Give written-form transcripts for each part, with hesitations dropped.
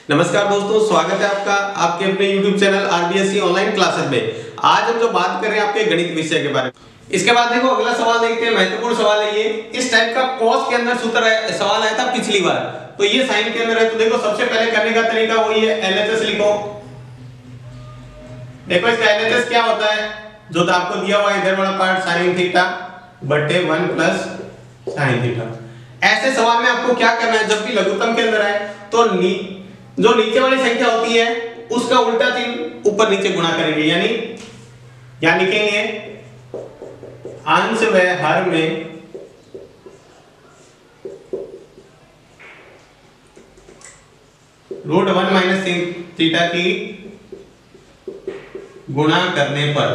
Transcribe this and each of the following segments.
नमस्कार दोस्तों, स्वागत है आपका आपके अपने YouTube channel RBSC online classes में। आज हम जो बात कर रहे हैं आपके गणित विषय के बारे में। इसके बाद देखो अगला सवाल देखते हैं, महत्वपूर्ण सवाल है ये। इस टाइप का कॉस के अंदर सूत्र सवाल आया था पिछली बार, तो ये साइन के अंदर है। तो देखो सबसे पहले करने का तरीका वही है, एलएचएस लिखो। देखो इसका एलएचएस क्या होता है, जो तो आपको दिया हुआ है इधर वाला पार्ट sin थीटा बटे 1 प्लस sin थीटा। ऐसे सवाल में आपको क्या करना है, जब भी लघुत्तम के अंदर है तो जो नीचे वाली संख्या होती है उसका उल्टा चिन्ह ऊपर नीचे गुणा करेंगे, यानी क्या लिखेंगे, अंश व हर में √1 माइनस थीटा की गुणा करने पर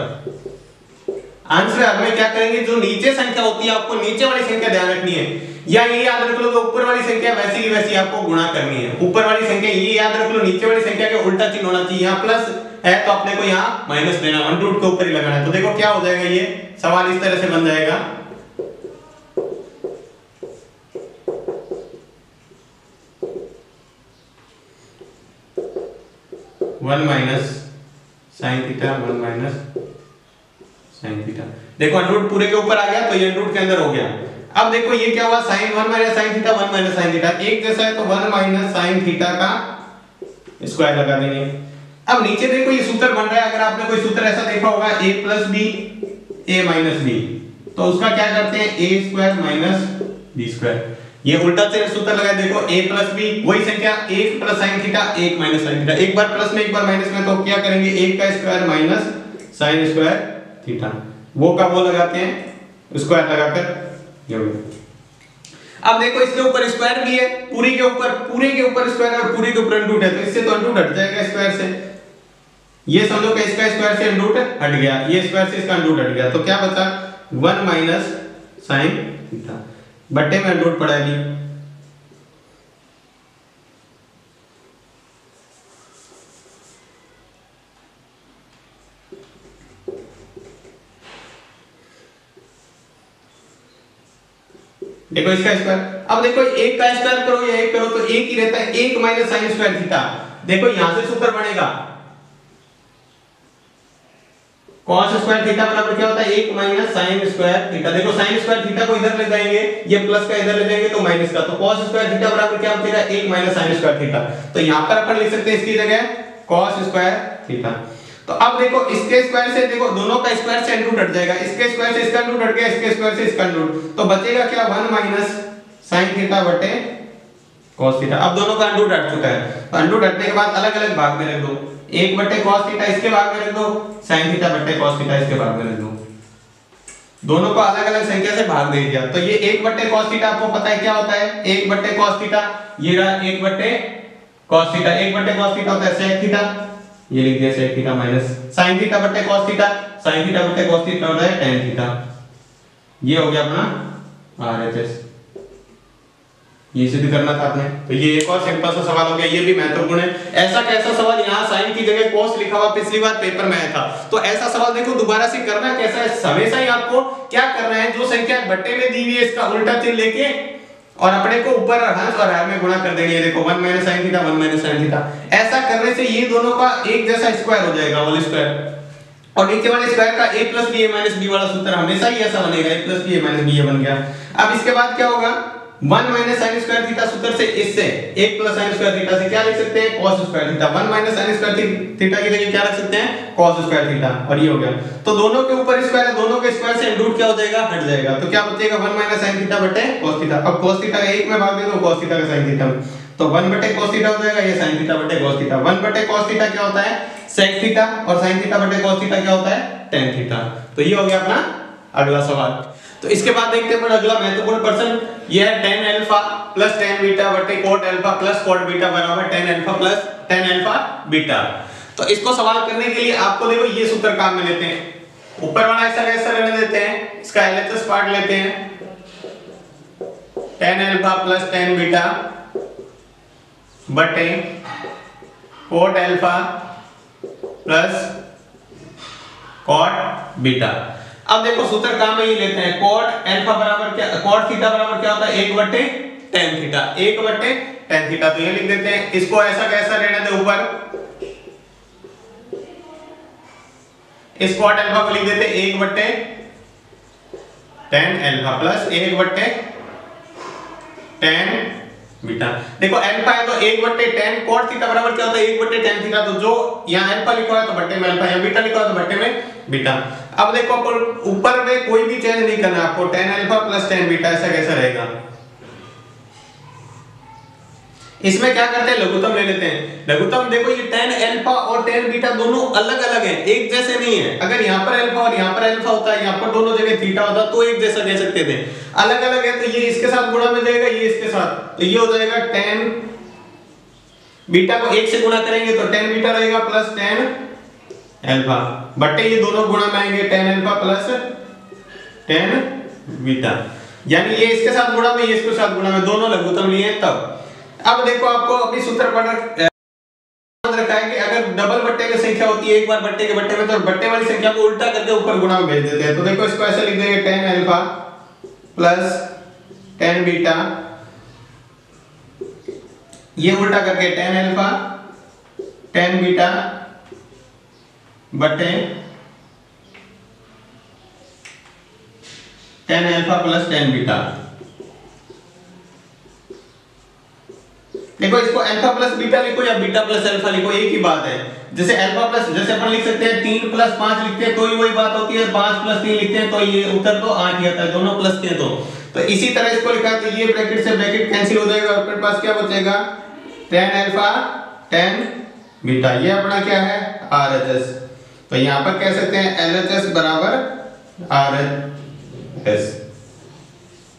अंश व हर में क्या करेंगे, जो नीचे संख्या होती है आपको नीचे वाली संख्या ध्यान रखनी है, या ये याद रख लो जो ऊपर वाली संख्या वैसी की वैसी आपको गुणा करनी है। ऊपर वाली संख्या ये याद रख लो, नीचे वाली संख्या के उल्टा चिन्ह होना चाहिए। यहाँ प्लस है तो अपने को यहाँ माइनस लेना, √2 के ऊपर ही लगाना है। तो देखो क्या हो जाएगा, ये सवाल इस तरह से बन जाएगा, one minus sine theta 1 minus sine theta. देखो √2 पूरे के ऊपर आ गया तो ये √2 के अंदर हो गया। अब देखो ये क्या हुआ, sin 1 minus sin theta 1 minus sin theta एक जैसा है, तो 1 माइनस sin थीटा का स्क्वायर लगा देंगे। अब नीचे देखो ये सूत्र बन रहा है, अगर आपने कोई सूत्र ऐसा देखा होगा a plus B a minus B, तो उसका क्या करते हैं a square minus b square. ये उल्टा से सूत्र लगाए, देखो a प्लस b वही संख्या 1 plus sin theta 1 minus sin theta, एक बार प्लस में एक बार माइनस में, तो क्या करेंगे 1 का square minus sin square theta, वो का वो लगाते हैं स्क्वायर लगाकर। अब देखो इसके ऊपर स्क्वायर भी है, पूरे के ऊपर स्क्वायर और पूरे के ऊपर √2 है, तो इससे तो √2 हट जाएगा स्क्वायर से। ये समझो कि इसका स्क्वायर से √2 हट गया, ये स्क्वायर से इसका √2 हट गया, तो क्या बचा 1 माइनस sin थीटा बटे में √2 पड़ा है। देखो इसका स्क्वायर, अब देखो एक का स्क्वायर करो या एक करो तो एक ही रहता है, 1 माइनस साइन स्क्वायर थीटा। देखो यहां से सूत्र बनेगा cos स्क्वायर थीटा बराबर क्या होता है 1 माइनस साइन स्क्वायर थीटा। देखो साइन स्क्वायर थीटा को इधर ले जाएंगे, ये प्लस का इधर ले जाएंगे तो माइनस का, तो cos स्क्वायर थीटा बराबर क्या बचेगा 1 माइनस साइन स्क्वायर थीटा। तो यहां पर अपन लिख सकते हैं इसकी जगह cos स्क्वायर थीटा। तो अब देखो इसके स्क्वायर से, देखो दोनों का स्क्वायर से √2 हट जाएगा, इसके स्क्वायर से इसका √2 हट गया, इसके स्क्वायर से इसका √2, तो बचेगा क्या 1 माइनस sin थीटा बटे cos थीटा। अब दोनों का √2 हट चुका है, तो √2 हटने के बाद अलग अलग भाग में रख दो, 1 बटे cos थीटा इसके भाग में रख दो, sin थीटा बटे cos थीटा इसके भाग में रख दो। दोनों को अलग अलग संख्या से भाग दे दिया, तो ये 1 बटे cos थीटा आपको पता है क्या होता है 1 बटे cos थीटा, ये रहा 1 बटे cos थीटा, 1 बटे cos थीटा होता है sec थीटा, ये लिख दिया sec theta minus sin theta बटे cos थीटा, sin थीटा बटे cos थीटा होता है tan थीटा। ये हो गया अपना RHS, ये सिद्ध करना था आपने। तो ये एक और सिंपल सा सवाल हो गया, ये भी महत्वपूर्ण है। ऐसा कैसा सवाल, यहाँ साइन की जगह cos लिखा हुआ पिछली बार पेपर में आया था, तो ऐसा सवाल देखो दोबारा से करना कैसा है, हमेशा ही आपको क्या करना है, जो संख्या बट्टे में दी हुई है इसका उल्टा चिन्ह लेके और अपने को ऊपर अंश और हर में गुणा कर देंगे। देखो 1 minus sin theta 1 minus sin theta, ऐसा करने से ये दोनों का एक जैसा स्क्वायर हो जाएगा, होल स्क्वायर, और नीचे वाले स्क्वायर का a plus b a minus b वाला सूत्र हमेशा ही ऐसा बनेगा, a plus b a minus b बन गया। अब इसके बाद क्या होगा 1 माइनस sin स्क्वायर थीटा सूत्र से, इससे 1 प्लस sin स्क्वायर थीटा से क्या लिख सकते हैं cos square theta, 1 minus sin square theta की जगह क्या रख सकते हैं cos स्क्वायर थीटा, और ये हो गया। तो दोनों के ऊपर स्क्वायर है, दोनों के स्क्वायर से √2 क्या हो जाएगा हट जाएगा, तो क्या बचेगा 1 माइनस sin थीटा बटे cos थीटा। अब cos थीटा का 1 में भाग दे दो cos थीटा का sin थीटा, तो 1 बटे cos थीटा हो जाएगा, ये sin थीटा बटे cos थीटा। 1 बटे cos थीटा क्या होता है sec थीटा, और sin थीटा बटे cos थीटा क्या होता है tan थीटा। तो ये हो गया अपना अगला सवाल। तो इसके बाद देखते हैं अगला महत्वपूर्ण प्रश्न, ये है tan alpha plus tan beta बटे cot alpha plus cot beta बराबर tan alpha plus tan alpha beta. तो इसको सवाल करने के लिए आपको देखो ये सूत्र काम में लेते हैं, ऊपर वाला ऐसा कैसा रहने देते हैं, इसका LHS पार्ट लेते हैं, tan alpha plus tan beta बटे cot alpha plus cot beta. अब देखो सूत्र काम में ही लेते हैं, cot अल्फा बराबर क्या, cot थीटा बराबर क्या होता है 1 बटे tan थीटा, 1/tan थीटा। तो ये लिख देते हैं, इसको ऐसा कैसा रहने दे ऊपर, इस cot अल्फा को लिख देते हैं 1/tan alpha plus 1/tan beta. देखो अल्फा है तो 1/tan cot थीटा बराबर क्या होता है 1/tan थीटा। तो जो यहाँ अल्फा लिखा है तो बट्टे में अल्फा, यहाँ बीटा लिखा है तो बट्टे में बीटा। अब देखो ऊपर में कोई भी चेंज नहीं करना आपको, tan alpha plus tan beta ऐसा कैसा रहेगा। इसमें क्या करते हैं, लघुत्तम ले लेते हैं। लघुत्तम देखो ये tan अल्फा और tan बीटा दोनों अलग अलग हैं, एक जैसे नहीं है। अगर यहाँ पर अल्फा और यहाँ पर अल्फा होता है, यहाँ पर दोनों जगह थीटा होता तो एक जैसा कह सकते थे। अलग अलग है तो ये इसके साथ गुणा में जाएगा, ये इसके साथ, तो ये हो जाएगा tan बीटा को 1 से गुणा करेंगे तो tan बीटा रहेगा प्लस tan अल्फा, बटे ये दोनों गुणा में आएंगे tan alpha plus tan beta, यानी ये इसके साथ गुणा में, ये इसके साथ गुणा में, दोनों लघुत्तम लिए तब। अब देखो आपको अभी सूत्र पढ़ रखा है कि अगर डबल बट्टे में संख्या होती है एक बार बट्टे के बट्टे में, तो बट्टे वाली संख्या को उल्टा करके ऊपर गुणा में भेज देते हैं। तो देखो इसको ऐसे लिख देंगे tan alpha plus tan beta, ये उल्टा करके tan अल्फा tan बीटा बटे tan alpha plus tan beta. देखो इसको अल्फा प्लस बीटा लिखो या बीटा प्लस अल्फा लिखो, एक ही बात है। जैसे अल्फा प्लस, जैसे अपन लिख सकते हैं 3 + 5 लिखते हैं तो ही वही बात होती है, 5 + 3 लिखते हैं तो ये उत्तर तो 8 ही आता है, दोनों प्लस के तो इसी तरह इसको लिखा तो ये ब्रैकेट से ब्रैकेट कैंसिल हो जाएगा और अपने पास क्या बचेगा tan अल्फा tan बीटा। ये अपना क्या है RHS, तो यहां पर कह सकते हैं LHS बराबर RHS।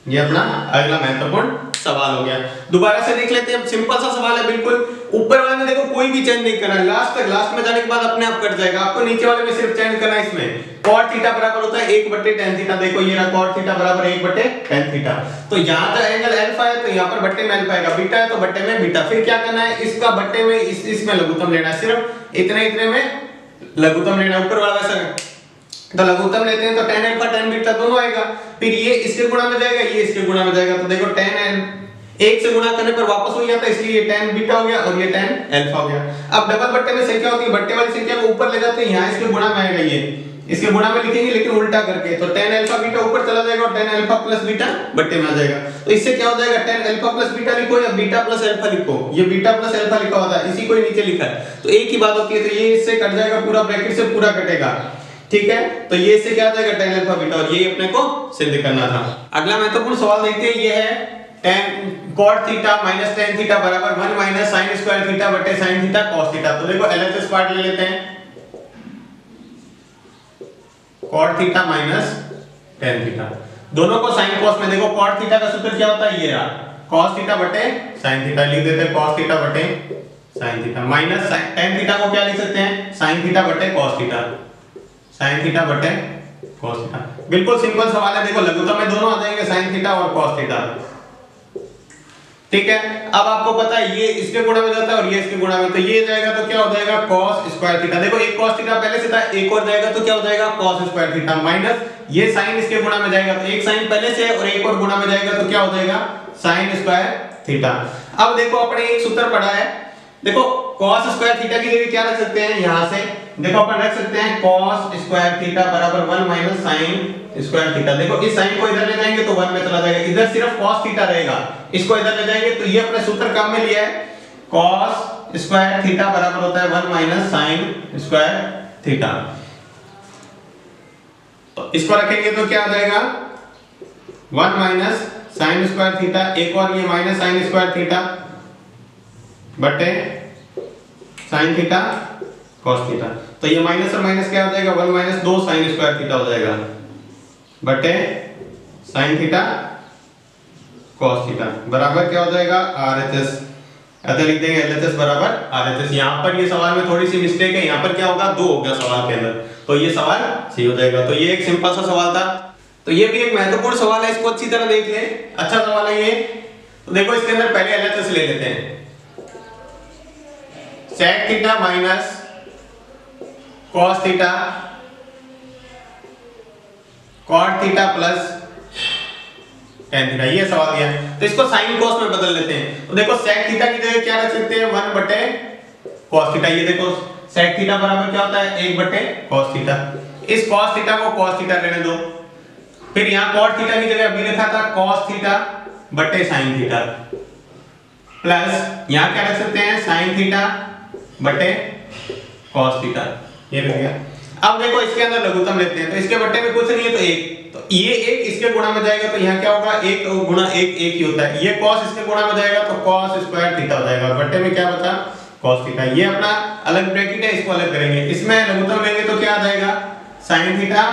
ये अपना अगला महत्वपूर्ण सवाल हो गया। दोबारा से देख लेते हैं, सिंपल सा सवाल है बिल्कुल। ऊपर वाले में देखो कोई भी चेंज नहीं करना है, लास्ट में जाने के बाद अपने आप कट जाएगा। आपको नीचे वाले में सिर्फ चेंज करना है। इसमें cot थीटा बराबर होता है 1/tan थीटा। देखो ये रहा cot थीटा बराबर 1/tan थीटा। तो यहां का एंगल अल्फा है तो यहां पर बट्टे में अल्फा आएगा, बीटा है तो बट्टे में बीटा। फिर क्या करना है, इसका बट्टे में इसमें लघुत्तम लेना है, सिर्फ इतने में लघुत्तम लेना है। ऊपर वाला वैसा तो लघुत्तम लेते हैं तो tan अल्फा tan बीटा दोनों आएगा, फिर ये इसके गुणा में जाएगा, ये इसके गुणा में जाएगा। तो देखो tan 1 से गुणा करने पर वापस हो जाता है, इसलिए ये tan बीटा हो गया और ये tan अल्फा हो गया। अब डबल बट्टे में संख्या होती है, बट्टे वाली संख्या को ऊपर ले जाते हैं, यहाँ इसके गुणा में आएगा, ये इसके गुणा में लिखेंगे लेकिन उल्टा करके। तो tan अल्फा बीटा ऊपर चला जाएगा और tan अल्फा प्लस बीटा बट्टे में आ जाएगा। तो इससे क्या हो जाएगा, tan अल्फा प्लस बीटा लिखो या बीटा प्लस अल्फा लिखो, ये बीटा प्लस अल्फा लिखा होता है, इसी को नीचे लिखा है तो एक ही बात होती है। तो ये इससे कट जाएगा, पूरा ब्रैकेट से पूरा कटेगा, ठीक है। तो ये इससे क्या आ जाएगा tan अल्फा बीटा, और ये अपने को सिद्ध करना था। अगला महत्वपूर्ण सवाल देखते हैं, ये है tan cot theta minus tan theta बराबर 1 माइनस sin स्क्वायर थीटा बटे sin थीटा cos थीटा। तो देखो LHS पार्ट ले लेते हैं, cot theta minus tan theta, दोनों को sin cos में। देखो cot थीटा का सूत्र क्या होता है, ये रहा cos थीटा बटे sin थीटा, लिख देते हैं cos थीटा बटे sin theta, minus tan theta को क्या लिख सकते हैं, sin थीटा बटे cos थीटा, sin थीटा बटे cos थीटा। बिल्कुल सिंपल सवाल है। देखो लघुत्तम में दोनों आ जाएंगे sin थीटा और cos थीटा, ठीक है। अब आपको पता है ये इसके गुणा में जाता है और ये इसके गुणा में, तो ये जाएगा तो क्या हो जाएगा cos स्क्वायर थीटा। देखो एक cos थीटा पहले से था, एक और जाएगा तो क्या हो जाएगा cos स्क्वायर थीटा, माइनस ये sin इसके गुणा में जाएगा तो एक sin पहले से और एक और गुणा में जाएगा तो क्या हो जाएगा sin स्क्वायर थीटा। अब देखो अपने एक सूत्र पढ़ा है, देखो cos स्क्वायर थीटा की जगह क्या रख सकते हैं, यहां से देखो अपन रख सकते हैं cos स्क्वायर थीटा बराबर 1 माइनस sin स्क्वायर थीटा। देखो इस sin को इधर ले जाएंगे तो 1 में चला जाएगा, इधर सिर्फ cos थीटा रहेगा, इसको इधर ले जाएंगे तो ये अपने सूत्र काम में लिया है, cos स्क्वायर थीटा बराबर होता है 1 माइनस sin स्क्वायर थीटा। तो इसको रखेंगे तो क्या आ जाएगा 1 माइनस sin स्क्वायर थीटा, एक और ये माइनस sin स्क्वायर थीटा बटे sin थीटा cos थीटा। तो ये माइनस और माइनस क्या हो जाएगा 1 माइनस 2 sin स्क्वायर थीटा हो जाएगा बटे sin थीटा cos थीटा बराबर क्या हो जाएगा RHS। ऐसे लिख देंगे LHS बराबर RHS। यहाँ पर ये सवाल में थोड़ी सी मिस्टेक है, यहाँ पर क्या होगा 2 होगा सवाल के अंदर, तो ये सवाल सही हो जाएगा। तो ये एक सिंपल सा सवाल था, तो ये भी एक महत्वपूर्ण सवाल है, इसको अच्छी तरह देख लें, अच्छा सवाल है ये। तो देखो इसके अंदर पहले LHS ले लेते हैं, sec theta minus cos theta cot theta plus tan theta, ये सवाल दिया है। तो इसको sin cos में बदल लेते हैं। तो देखो sec थीटा की जगह क्या रख सकते हैं 1 बटे cos थीटा। ये देखो sec थीटा बराबर क्या होता है 1 बटे cos थीटा। इस cos थीटा को cos थीटा रहने दो। फिर यहाँ cot थीटा की जगह अभी लिखा था cos थीटा बटे sin थीटा प्लस यहाँ क्या रख सकते हैं sin थीटा बटे cos थीटा, ये रह गया। अब देखो इसके अंदर लघुत्तम लेते हैं, तो इसके बट्टे में कुछ नहीं है तो 1, तो ये 1 इसके गुणा में जाएगा तो यहाँ क्या होगा 1 गुणा 1 1 ही होता है। ये cos इसके गुणा में जाएगा तो cos स्क्वायर थीटा हो जाएगा, बट्टे में क्या बचा cos थीटा। ये अपना अलग ब्रैकेट है, इसको अलग करेंगे। इसमें लघुत्तम लेंगे तो क्या आ जाएगा sin थीटा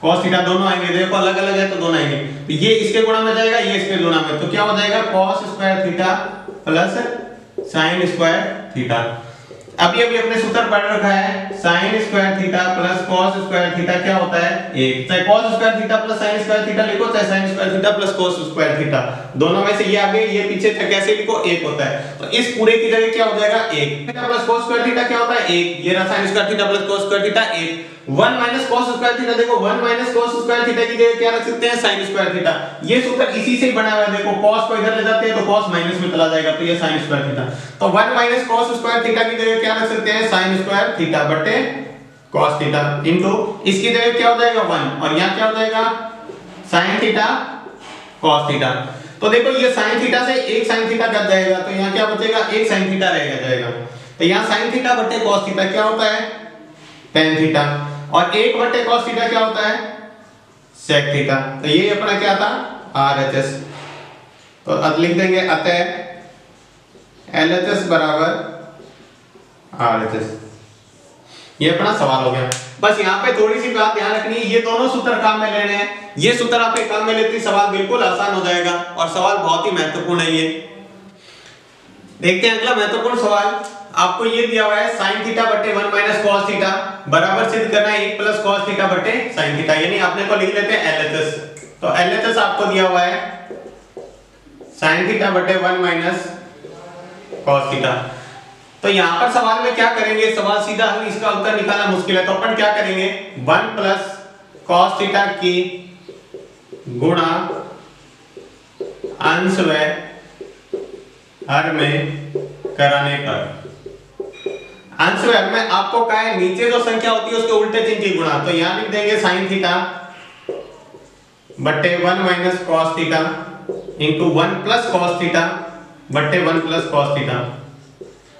cos थीटा दोनों आएंगे, देखो अलग अलग है तो दोनों आएंगे। तो ये इसके गुणा में जाएगा, ये इसके गुणा में, तो क्या हो जाएगा cos square theta plus sin square theta. अभी अभी अपने सूत्र पढ़ रखा है sin square theta plus cos square theta क्या होता है 1। चाहे cos square theta plus sin square theta लिखो, चाहे sin square theta plus cos square theta, दोनों में से ये आगे ये पीछे कैसे लिखो 1 होता है। तो इस पूरे की जगह क्या हो जाएगा 1 theta plus cos square theta क्या होता है 1, ये रहा sin square theta plus cos square theta 1। 1 minus cos square theta, देखो 1 माइनस cos स्क्वायर थीटा की जगह क्या रख सकते हैं sin स्क्वायर थीटा। ये सूत्र इसी से ही बना हुआ है, देखो cos को इधर ले जाते हैं तो cos माइनस में चला जाएगा, तो ये sin स्क्वायर थीटा। तो 1 माइनस cos स्क्वायर थीटा की जगह क्या रख सकते हैं sin स्क्वायर थीटा बटे cos थीटा इनटू इसकी जगह क्या हो जाएगा 1 और यहाँ क्या हो जाएगा sin थीटा cos थीटा। तो देखो ये sin थीटा से एक sin थीटा कट जाएगा, तो यहाँ क्या बचेगा एक sin थीटा रहेगा जाएगा। तो यहाँ sin थीटा बटे cos थीटा क्या होता है tan थीटा, और 1 बटे cos थीटा क्या होता है sec थीटा। तो ये अपना क्या था RHS। तो अब लिख देंगे अतः LHS बराबर RHS। ये अपना सवाल हो गया। बस यहाँ पे थोड़ी सी बात ध्यान रखनी है, ये दोनों सूत्र काम में लेने हैं। ये सूत्र आपके काम में लेते ही सवाल बिल्कुल आसान हो जाएगा और सवाल बहुत ही महत्वपूर्ण है। ये देखते हैं अगला महत्वपूर्ण सवाल। आपको ये दिया हुआ है sin थीटा बटे 1 माइनस cos थीटा बराबर सिद्ध करना है 1 प्लस cos थीटा बटे sin थीटा, यानी आपने को लिख लेते हैं LHS। तो LHS आपको दिया हुआ है sin थीटा बटे 1 माइनस cos थीटा। तो यहाँ पर सवाल में क्या करेंगे, सवाल सीधा हल इसका उत्तर निकालना मुश्किल है, तो अपन क्या करेंगे 1 प्लस cos थीटा की गुणा अंश व हर में कराने पर, अंश व हर में आपको क्या है नीचे जो संख्या होती है उसके उल्टे चिन्ह की गुणा, तो यहाँ लिख देंगे sin थीटा बटे 1 minus cos theta into 1 plus cos theta बटे 1 प्लस cos थीटा।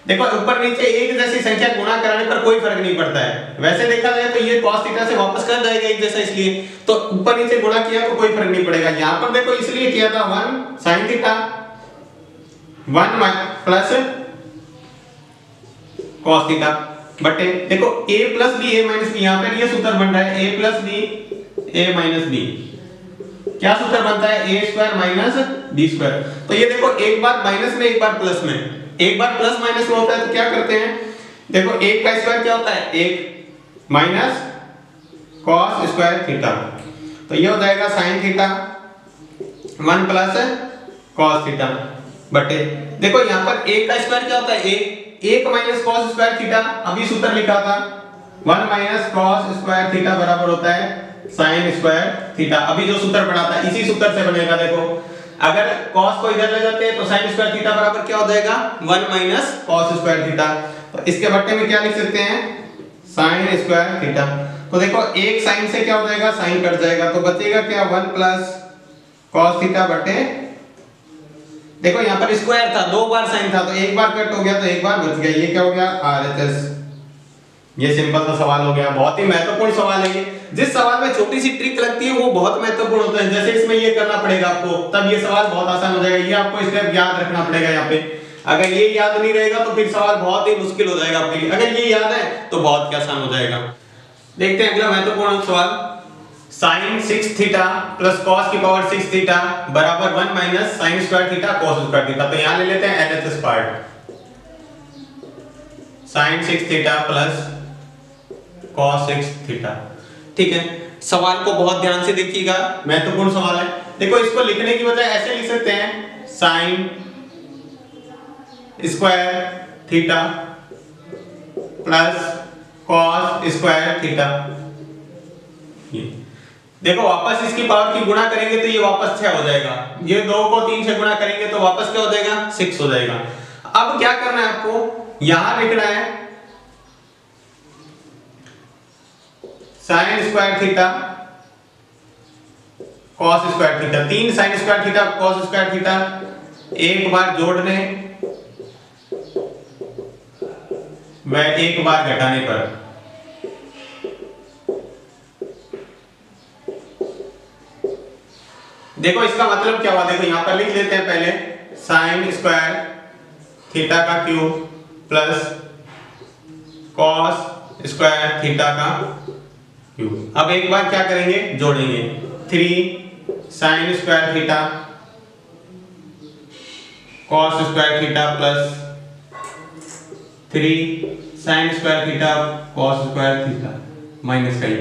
देखो ऊपर नीचे एक जैसी संख्या गुणा कराने पर कोई फर्क नहीं पड़ता है, वैसे देखा जाए तो ये cos थीटा से वापस कर जाएगा एक जैसा, इसलिए तो ऊपर नीचे गुणा किया तो कोई फर्क नहीं पड़ेगा। यहाँ पर देखो इसलिए किया था 1 sin theta 1 plus cos theta बटे देखो a plus b a minus b, यहाँ पर ये सूत्र बन रहा है a plus b a minus b। क्या सूत्र बनता है a square minus b square. तो ये देखो एक बार माइनस में एक बार प्लस में, एक बार प्लस माइनस में होता है तो क्या करते हैं, देखो 1 का स्क्वायर क्या होता है 1 माइनस cos स्क्वायर थीटा, तो ये हो जाएगा sin theta 1 plus cos theta बटे देखो यहाँ पर 1 का स्क्वायर क्या होता है 1 माइनस cos स्क्वायर थीटा, अभी सूत्र लिखा था 1 माइनस cos स्क्वायर थीटा बराबर होता है sin स्क्वायर थीटा। अभी जो सूत्र पढ़ा था इसी सूत्र से बनेगा। देखो अगर cos को इधर ले जाते हैं तो sin स्क्वायर थीटा बराबर क्या हो जाएगा 1 माइनस cos स्क्वायर थीटा, तो इसके बट्टे में क्या लिख सकते हैं sin स्क्वायर थीटा। तो देखो एक sin से क्या हो जाएगा sin कट जाएगा, तो बचेगा क्या 1 प्लस cos थीटा बटे, देखो यहाँ पर स्क्वायर था 2 बार sin था तो एक बार कट हो गया तो एक बार बच गया, ये क्या हो गया RHS। ये सिंपल सा सवाल हो गया, बहुत ही महत्वपूर्ण सवाल है ये। जिस सवाल में छोटी सी ट्रिक लगती है वो बहुत महत्वपूर्ण होता है, जैसे इसमें ये करना पड़ेगा आपको, तब ये सवाल बहुत आसान हो जाएगा। ये आपको स्टेप याद रखना पड़ेगा यहाँ पे, अगर ये याद नहीं रहेगा तो फिर सवाल बहुत ही मुश्किल हो जाएगा आपके लिए, अगर ये याद है तो बहुत ही आसान हो जाएगा। देखते हैं अगला महत्वपूर्ण सवाल, sin 6 थीटा प्लस cos की पावर 6 थीटा बराबर 1 minus sin square theta cos square theta. तो यहाँ ले लेते हैं LHS part, sin 6 theta plus cos 6 theta. ठीक है, सवाल को बहुत ध्यान से देखिएगा, महत्वपूर्ण सवाल है। देखो इसको लिखने की बजाय ऐसे लिख सकते हैं sin square theta plus cos square theta. देखो वापस इसकी पावर की गुणा करेंगे तो ये वापस 6 हो जाएगा, ये 2 को 3 से गुणा करेंगे तो वापस क्या हो जाएगा 6 हो जाएगा। अब क्या करना है आपको, यहां लिखना है sine square theta cos square theta, 3 sine square theta cos square theta, एक बार जोड़ने व एक बार घटाने पर। देखो इसका मतलब क्या हुआ, देखो यहां पर लिख लेते हैं पहले साइन स्क्वायर थीटा का cube plus cos square theta का क्यूब। अब एक बार क्या करेंगे, जोड़ेंगे 3 sine square theta cos square theta plus 3 sine square theta cos square theta minus का ये।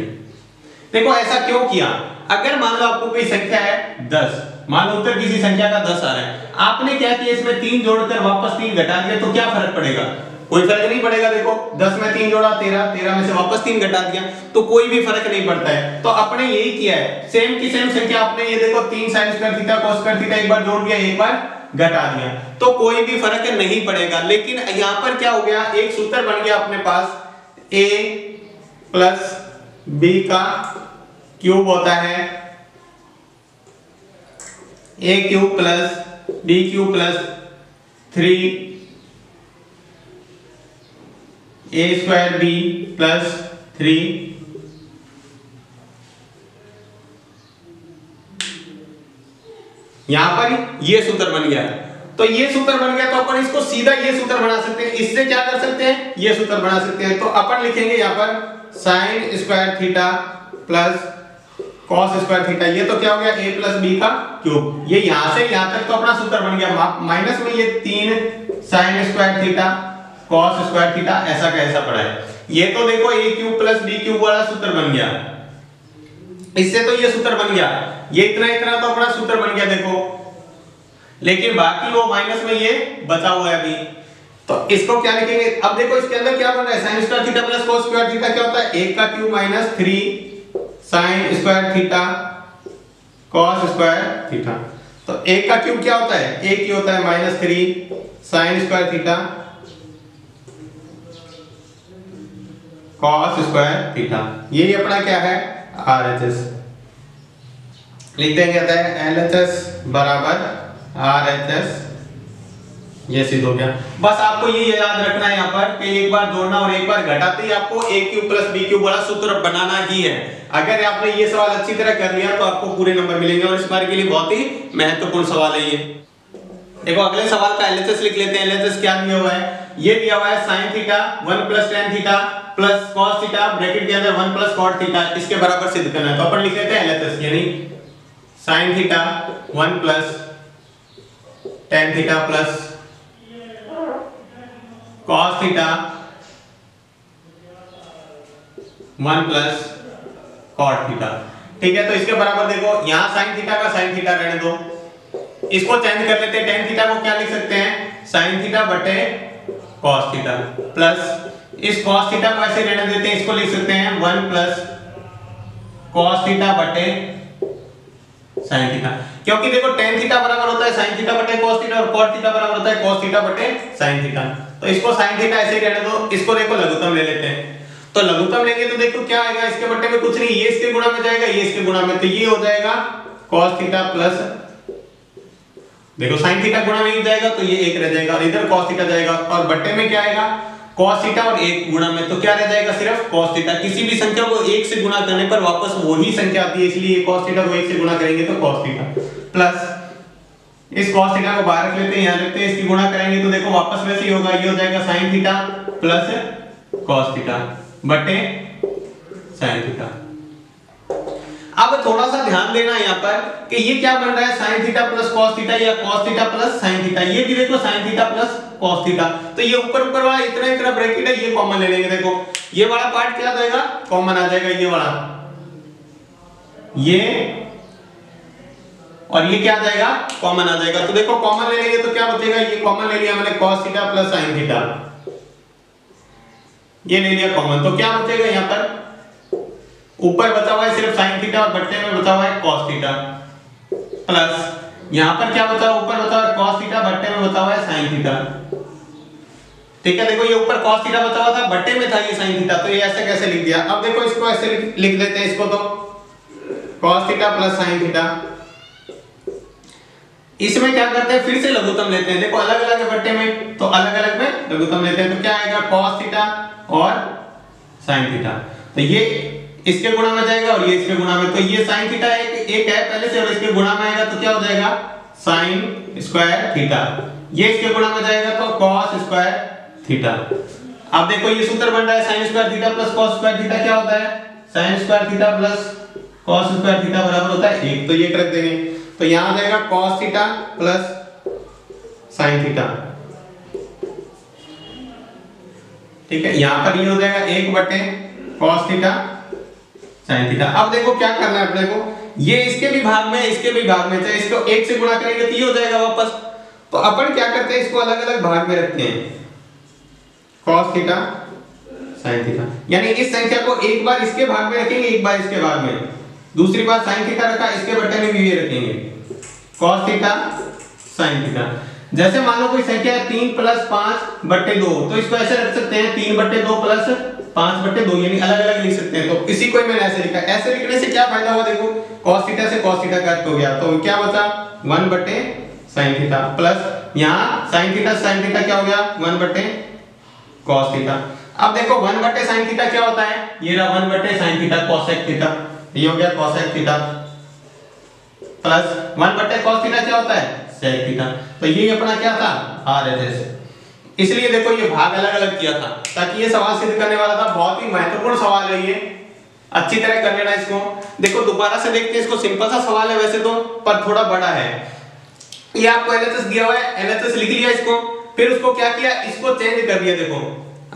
देखो ऐसा क्यों किया, अगर मान लो आपको कोई संख्या है 10, मान लो उत्तर किसी संख्या का 10 आ रहा है, आपने क्या किया इसमें 3 जोड़कर वापस 3 घटा दिया तो क्या फर्क पड़ेगा, कोई फर्क नहीं पड़ेगा। देखो 10 में 3 जोड़ा 13, 13 में से वापस 3 घटा दिया तो कोई भी फर्क नहीं पड़ता है। तो आपने यही किया है, सेम की सेम संख्या आपने ये देखो 3 sin square theta cos square theta एक बार जोड़ दिया एक बार घटा दिया तो कोई भी फर्क नहीं पड़ेगा। लेकिन यहां पर क्या हो गया, एक सूत्र बन गया अपने पास, a प्लस b का क्यूब होता है a cube plus b cube plus 3 a square b plus 3 यहां पर ये सूत्र बन गया। तो ये सूत्र बन गया तो अपन इसको सीधा ये सूत्र बना सकते हैं, इससे क्या कर सकते हैं, ये सूत्र बना सकते हैं। तो अपन लिखेंगे यहां पर sine square theta plus cos square theta, ये तो क्या हो गया a प्लस b का क्यूब, ये यहां से यहां तक तो अपना सूत्र बन गया, माइनस में ये 3 sine square theta cos square theta ऐसा का ऐसा पड़ा है। ये तो देखो a cube plus b cube वाला सूत्र बन गया, इससे तो ये सूत्र बन गया, ये इतना इतना तो अपना सूत्र बन गया देखो। लेकिन बाकी वो माइनस में ये बचा हुआ है अभी, तो इसको क्या लिखेंगे। अब देखो इसके अंदर क्या बन रहा है, sine square theta plus cos square theta क्या होता है, 1 का cube minus 3 sine square theta cos square theta. तो 1 का क्यूब क्या होता है, 1 ही होता है minus 3 sine square theta cos square theta. यही अपना क्या है RHS, लिख देंगे LHS बराबर RHS, ये सिद्ध हो गया। बस आपको ये याद रखना है यहाँ पर कि एक बार जोड़ना और एक बार घटाते ही आपको a cube plus b cube वाला सूत्र बनाना ही है। अगर आपने ये सवाल अच्छी तरह कर लिया तो आपको पूरे नंबर मिलेंगे और इस बार के लिए बहुत ही महत्वपूर्ण सवाल है ये। देखो अगले सवाल का LHS लिख लेते हैं। LHS क्या दिया हुआ है, ये दिया हुआ है sin theta 1 plus tan theta plus cos theta bracket के अंदर 1 प्लस cot थीटा, इसके बराबर सिद्ध करना है। तो अपन लिख लेते हैं LHS यानी sin theta 1 plus tan theta plus cos theta 1 plus cot theta. ठीक है, तो इसके बराबर देखो यहाँ sin थीटा का sin थीटा रहने दो, इसको चेंज कर लेते हैं। tan थीटा को क्या लिख सकते हैं, sin थीटा बटे cos थीटा प्लस इस cos थीटा को ऐसे रहने देते हैं, इसको लिख सकते हैं 1 प्लस cos थीटा बटे sin थीटा, क्योंकि देखो tan थीटा बराबर होता है sin थीटा बटे cos थीटा और cot थीटा बराबर होता है cos थीटा बटे sin थीटा। तो इसको sin थीटा ऐसे ही रहने दो, इसको देखो लघुत्तम ले लेते हैं। तो लघुत्तम लेंगे तो देखो क्या आएगा, इसके बट्टे में कुछ नहीं, ये इसके गुणा में जाएगा, ये इसके गुणा में, तो ये हो जाएगा cos थीटा प्लस देखो sin थीटा गुणा में 1 जाएगा तो ये 1 रह जाएगा और इधर cos थीटा जाएगा और बट्टे में क्या आएगा cos थीटा और 1 गुणा में, तो क्या रह जाएगा सिर्फ cos थीटा। किसी भी संख्या को 1 से गुणा करने पर वापस वही संख्या आती है, इसलिए cos थीटा को 1 से गुणा करेंगे तो cos थीटा प्लस इस cos थीटा को बाहर रख लेते हैं, यहां रखते हैं, इसकी गुणा करेंगे तो देखो वापस वैसे ही होगा, ये हो जाएगा sin theta plus cos theta बटे sin थीटा। अब थोड़ा सा ध्यान देना है यहाँ पर कि ये क्या बन रहा है sin theta plus cos theta या cos theta plus sin theta, ये भी देखो sin theta plus cos theta. तो ये ऊपर ऊपर वाला इतना इतना ब्रैकेट है, ये कॉमन ले लेंगे। देखो ये वाला पार्ट क्या जाएगा, कॉमन आ जाएगा, ये वाला ये और ये क्या आ जाएगा, कॉमन आ जाएगा। तो देखो कॉमन ले लेंगे तो क्या बचेगा, ये कॉमन ले लिया मैंने cos theta plus sin theta, ये ले लिया कॉमन, तो क्या बचेगा यहाँ पर ऊपर बचा हुआ है सिर्फ sin थीटा और बट्टे में बचा हुआ है cos थीटा, प्लस यहां पर क्या बचा, ऊपर बचा हुआ है cos थीटा, बट्टे में बचा हुआ है sin थीटा। ठीक है, देखो ये ऊपर cos थीटा बचा हुआ था, बट्टे में था ये sin थीटा, तो ये ऐसे कैसे लिख दिया। अब देखो इसको ऐसे लिख लेते हैं इसको, तो cos theta plus sin theta. इसमें क्या करते हैं, फिर से लघुत्तम लेते हैं। देखो अलग अलग है बट्टे में, तो अलग अलग में लघुत्तम लेते हैं, तो क्या आएगा cos थीटा और sin थीटा। तो ये इसके गुणा में जाएगा और ये इसके गुणा में, तो ये sin थीटा एक है पहले से और इसके गुणा में आएगा तो क्या हो जाएगा sin स्क्वायर थीटा। ये इसके गुणा में जाएगा तो cos स्क्वायर थीटा। अब देखो ये सूत्र बन रहा है sin square theta plus cos square theta क्या होता है, sin square theta plus cos square theta बराबर होता है 1। तो ये रख देंगे, तो यहां आ जाएगा cos theta plus sin theta. ठीक है, यहां पर ये हो जाएगा 1 बटे cos थीटा sin थीटा। अब देखो क्या करना है अपने को, ये इसके भी भाग में इसके भी भाग में, चाहे इसको 1 से गुणा करेंगे तो ये हो जाएगा वापस। तो अपन क्या करते हैं, इसको अलग अलग भाग में रखते हैं, cos थीटा sin थीटा, यानी इस संख्या को एक बार इसके भाग में रखेंगे, एक बार इसके भाग में, दूसरी बार sin थीटा रखा, इसके बट्टे में भी ये रखेंगे cos थीटा sin थीटा। जैसे मान लो कोई संख्या है 3 प्लस 5 बट्टे 2, तो इसको ऐसे रख सकते हैं 3 बट्टे 2 प्लस 5 बट्टे 2, यानी अलग अलग लिख सकते हैं। तो इसी को मैंने ऐसे लिखा, ऐसे लिखने से क्या फायदा हुआ, देखो cos थीटा से cos थीटा कट हो गया, तो क्या बचा 1 बट्टे sin थीटा, प्लस यहाँ sin थीटा sin थीटा क्या हो गया 1 बट्टे cos थीटा। अब देखो 1 बट्टे sin थीटा क्या होता है, ये रहा 1 बट्टे sin थीटा cosec थीटा, ये हो गया cosec थीटा, प्लस 1 बट्टे cos थीटा क्या होता है sec थीटा। तो ये अपना क्या था RHS। इसलिए देखो ये भाग अलग अलग किया था ताकि ये सवाल सिद्ध करने वाला था, बहुत ही महत्वपूर्ण सवाल है ये, अच्छी तरह कर लेना इसको। देखो दोबारा से देखते हैं इसको, सिंपल सा सवाल है वैसे तो, पर थोड़ा बड़ा है। ये आपको LHS दिया हुआ है, LHS लिख लिया इसको, फिर उसको क्या किया, इसको चेंज कर दिया। देखो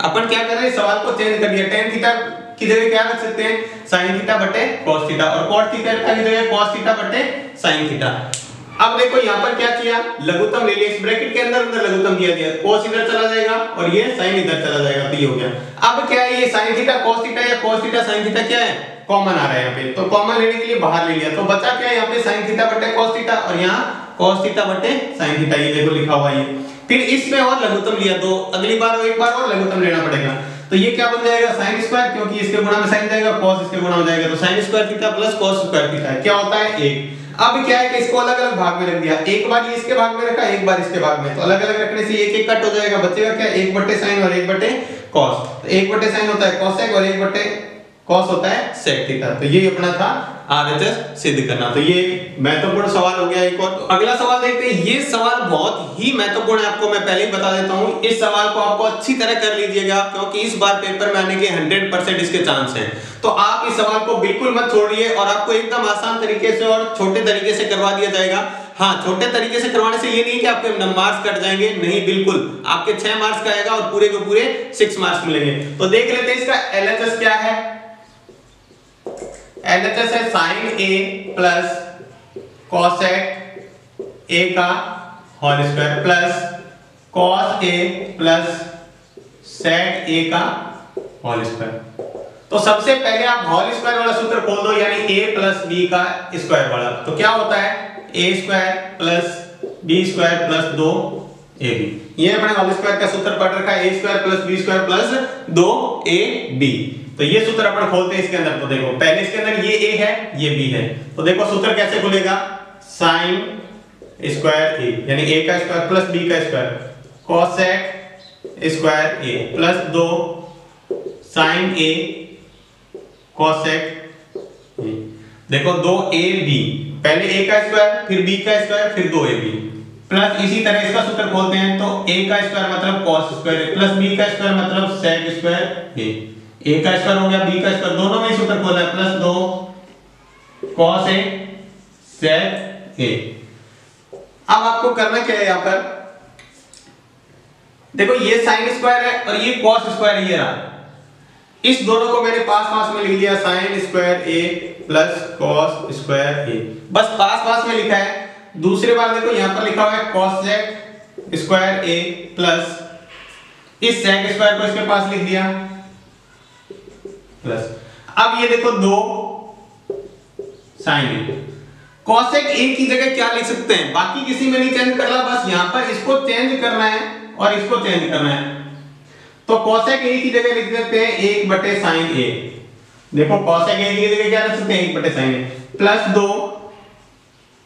अपन क्या कर रहे हैं, सवाल को चेंज कर दिया, tan थीटा की जगह क्या रख सकते हैं sin थीटा बटे cos थीटा, और cot थीटा की जगह cos थीटा बटे sin थीटा। अब देखो यहाँ पर क्या किया, लघुत्तम ले लिया, इस ब्रैकेट के अंदर अंदर लघुत्तम दिया दिया, cos इधर चला जाएगा और ये sin इधर चला जाएगा, तो ये हो गया। अब क्या है, ये sin थीटा cos थीटा या cos थीटा sin थीटा क्या है, कॉमन आ रहा है यहाँ पे, तो कॉमन लेने के लिए बाहर ले लिया, तो बचा क्या है यहाँ पे sin थीटा बटे cos थीटा और यहाँ cos थीटा बटे sin थीटा, ये देखो लिखा हुआ है। फिर इसमें और लघुत्तम लिया, तो अगली बार एक बार और लघुत्तम लेना पड़ेगा, तो ये क्या बन जाएगा sin स्क्वायर, क्योंकि इसके गुणा में sin जाएगा, cos इसके गुणा में जाएगा, तो sin square theta plus cos square theta क्या होता है 1। अब क्या है कि इसको अलग अलग भाग में रख दिया, एक बार ये इसके भाग में रखा, एक बार इसके भाग में, तो अलग अलग रखने से एक एक कट हो जाएगा, बचेगा क्या 1 बटे sin और 1 बटे cos। तो 1 बटे sin होता है cosec और 1 बटे cos होता है sec थीटा। तो ये अपना था RHS सिद्ध करना। तो ये महत्वपूर्ण सवाल हो गया एक और। तो अगला सवाल देखते हैं, ये सवाल बहुत ही महत्वपूर्ण है, आपको मैं पहले ही बता देता हूं, इस सवाल को आपको अच्छी तरह कर लीजिएगा क्योंकि इस बार पेपर में आने के 100% इसके चांस हैं। तो आप इस सवाल को बिल्कुल मत छोड़िए और आपको एकदम आसान तरीके से और छोटे तरीके से करवा दिया जाएगा। हाँ, छोटे तरीके से करवाने से ये नहीं कि आपके मार्क्स कट जाएंगे, नहीं, बिल्कुल आपके 6 मार्क्स का आएगा और पूरे के पूरे 6 मार्क्स मिलेंगे। तो देख लेते हैं इसका LHS क्या है। LHS है sin A plus cosec A का whole square plus cos A plus sec A का होल स्क्वायर। तो सबसे पहले आप होल स्क्वायर वाला सूत्र खोल दो, यानी A प्लस B का स्क्वायर वाला, तो क्या होता है A square plus B square plus 2AB। ये अपने होल स्क्वायर का सूत्र पढ़ रखा है, A square plus B square plus 2AB। तो ये सूत्र अपन खोलते हैं इसके अंदर, तो देखो पहले इसके अंदर ये A है ये B है, तो देखो सूत्र कैसे खुलेगा, sin स्क्वायर A यानी A का स्क्वायर प्लस B का square cosec square A plus 2 sin A cosec A। देखो 2AB, पहले A का स्क्वायर फिर B का स्क्वायर फिर 2AB, प्लस इसी तरह इसका सूत्र खोलते हैं, तो A का स्क्वायर मतलब cos square A plus B का स्क्वायर मतलब sec स्क्वायर A। A का स्क्वायर हो गया B का स्क्वायर, दोनों में ही सूत्र खोला है, plus 2 cos A sec A। अब आपको करना क्या है, यहाँ पर देखो ये sin स्क्वायर है और ये cos स्क्वायर ये रहा, इस दोनों को मैंने पास पास में लिख लिया, sin square A plus cos square A, बस पास पास में लिखा है। दूसरी बार देखो यहाँ पर लिखा हुआ है cosec स्क्वायर A प्लस इस sec स्क्वायर को इसके पास लिख दिया प्लस। अब ये देखो 2 sin a, cosec a की जगह क्या लिख सकते हैं, बाकी किसी में नहीं चेंज करना, बस यहां पर इसको चेंज करना है और इसको चेंज करना है। तो cosec a की जगह लिख देते हैं 1/sin a। देखो cosec a की जगह क्या लिख सकते हैं 1/sin a plus 2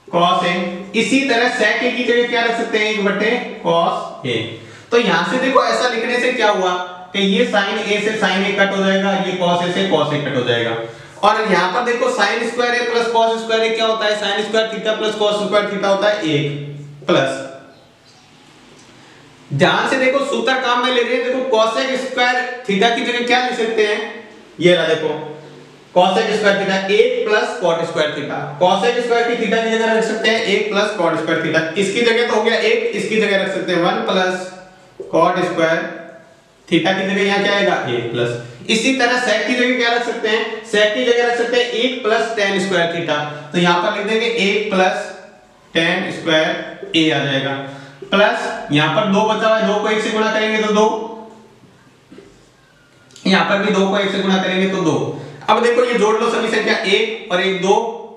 cos a। इसी तरह sec a की जगह क्या लिख सकते हैं 1/cos a। तो यहां से देखो ऐसा लिखने से क्या हुआ कि ये sin a से sin a कट हो जाएगा, ये cos a से cos a कट हो जाएगा। और यहां पर देखो sin square a plus cos square a क्या होता है, sin square theta plus cos square theta होता है 1 प्लस, ध्यान से देखो सूत्र काम में ले रहे हैं। देखो cosec स्क्वायर थीटा की जगह क्या लिख सकते हैं, ये रहा देखो cosec square theta 1 plus cot square theta. cosec square की थीटा की जगह रख सकते हैं 1 प्लस cot स्क्वायर थीटा। इसकी जगह तो हो गया 1, इसकी जगह रख सकते हैं 1 प्लस cot स्क्वायर थीटा की जगह यहां क्या आएगा 1 प्लस। इसी तरह sec की जगह क्या रख सकते हैं, sec की जगह रख सकते हैं 1 प्लस tan स्क्वायर थीटा। तो यहां पर लिख देंगे 1 प्लस tan स्क्वायर a आ जाएगा प्लस यहां पर 2 बचा हुआ है, 2 को 1 से गुणा करेंगे तो 2, यहां पर भी 2 को 1 से गुणा करेंगे तो 2। अब देखो ये जोड़ लो सभी संख्या, 1 और 1 2,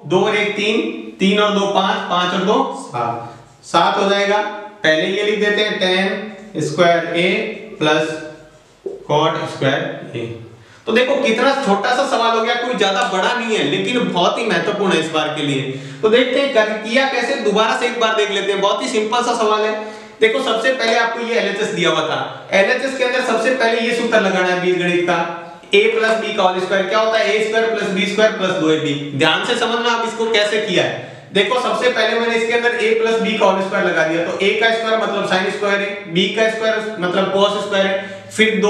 2 और 1 3, 3 और 2 5, 5 और 2 7, 7 हो जाएगा। पहले ये लिख देते हैं tan square a plus cot square a। तो देखो कितना छोटा सा सवाल हो गया, कोई ज्यादा बड़ा नहीं है लेकिन बहुत ही महत्वपूर्ण है इस बार के लिए। तो देखते हैं किया कैसे, दोबारा से एक बार देख लेते हैं। बहुत ही सिंपल सा सवाल है। देखो सबसे पहले आपको ये LHS दिया हुआ था, LHS के अंदर सबसे पहले ये सूत्र लगाना है बीजगणित का, a प्लस b का होल स्क्वायर क्या होता है a square plus b square plus 2ab। ध्यान से समझना आप इसको कैसे किया है। देखो सबसे पहले मैंने इसके अंदर a प्लस b का होल स्क्वायर लगा दिया, तो a का स्क्वायर मतलब sin स्क्वायर है, b का स्क्वायर मतलब cos स्क्वायर है, फिर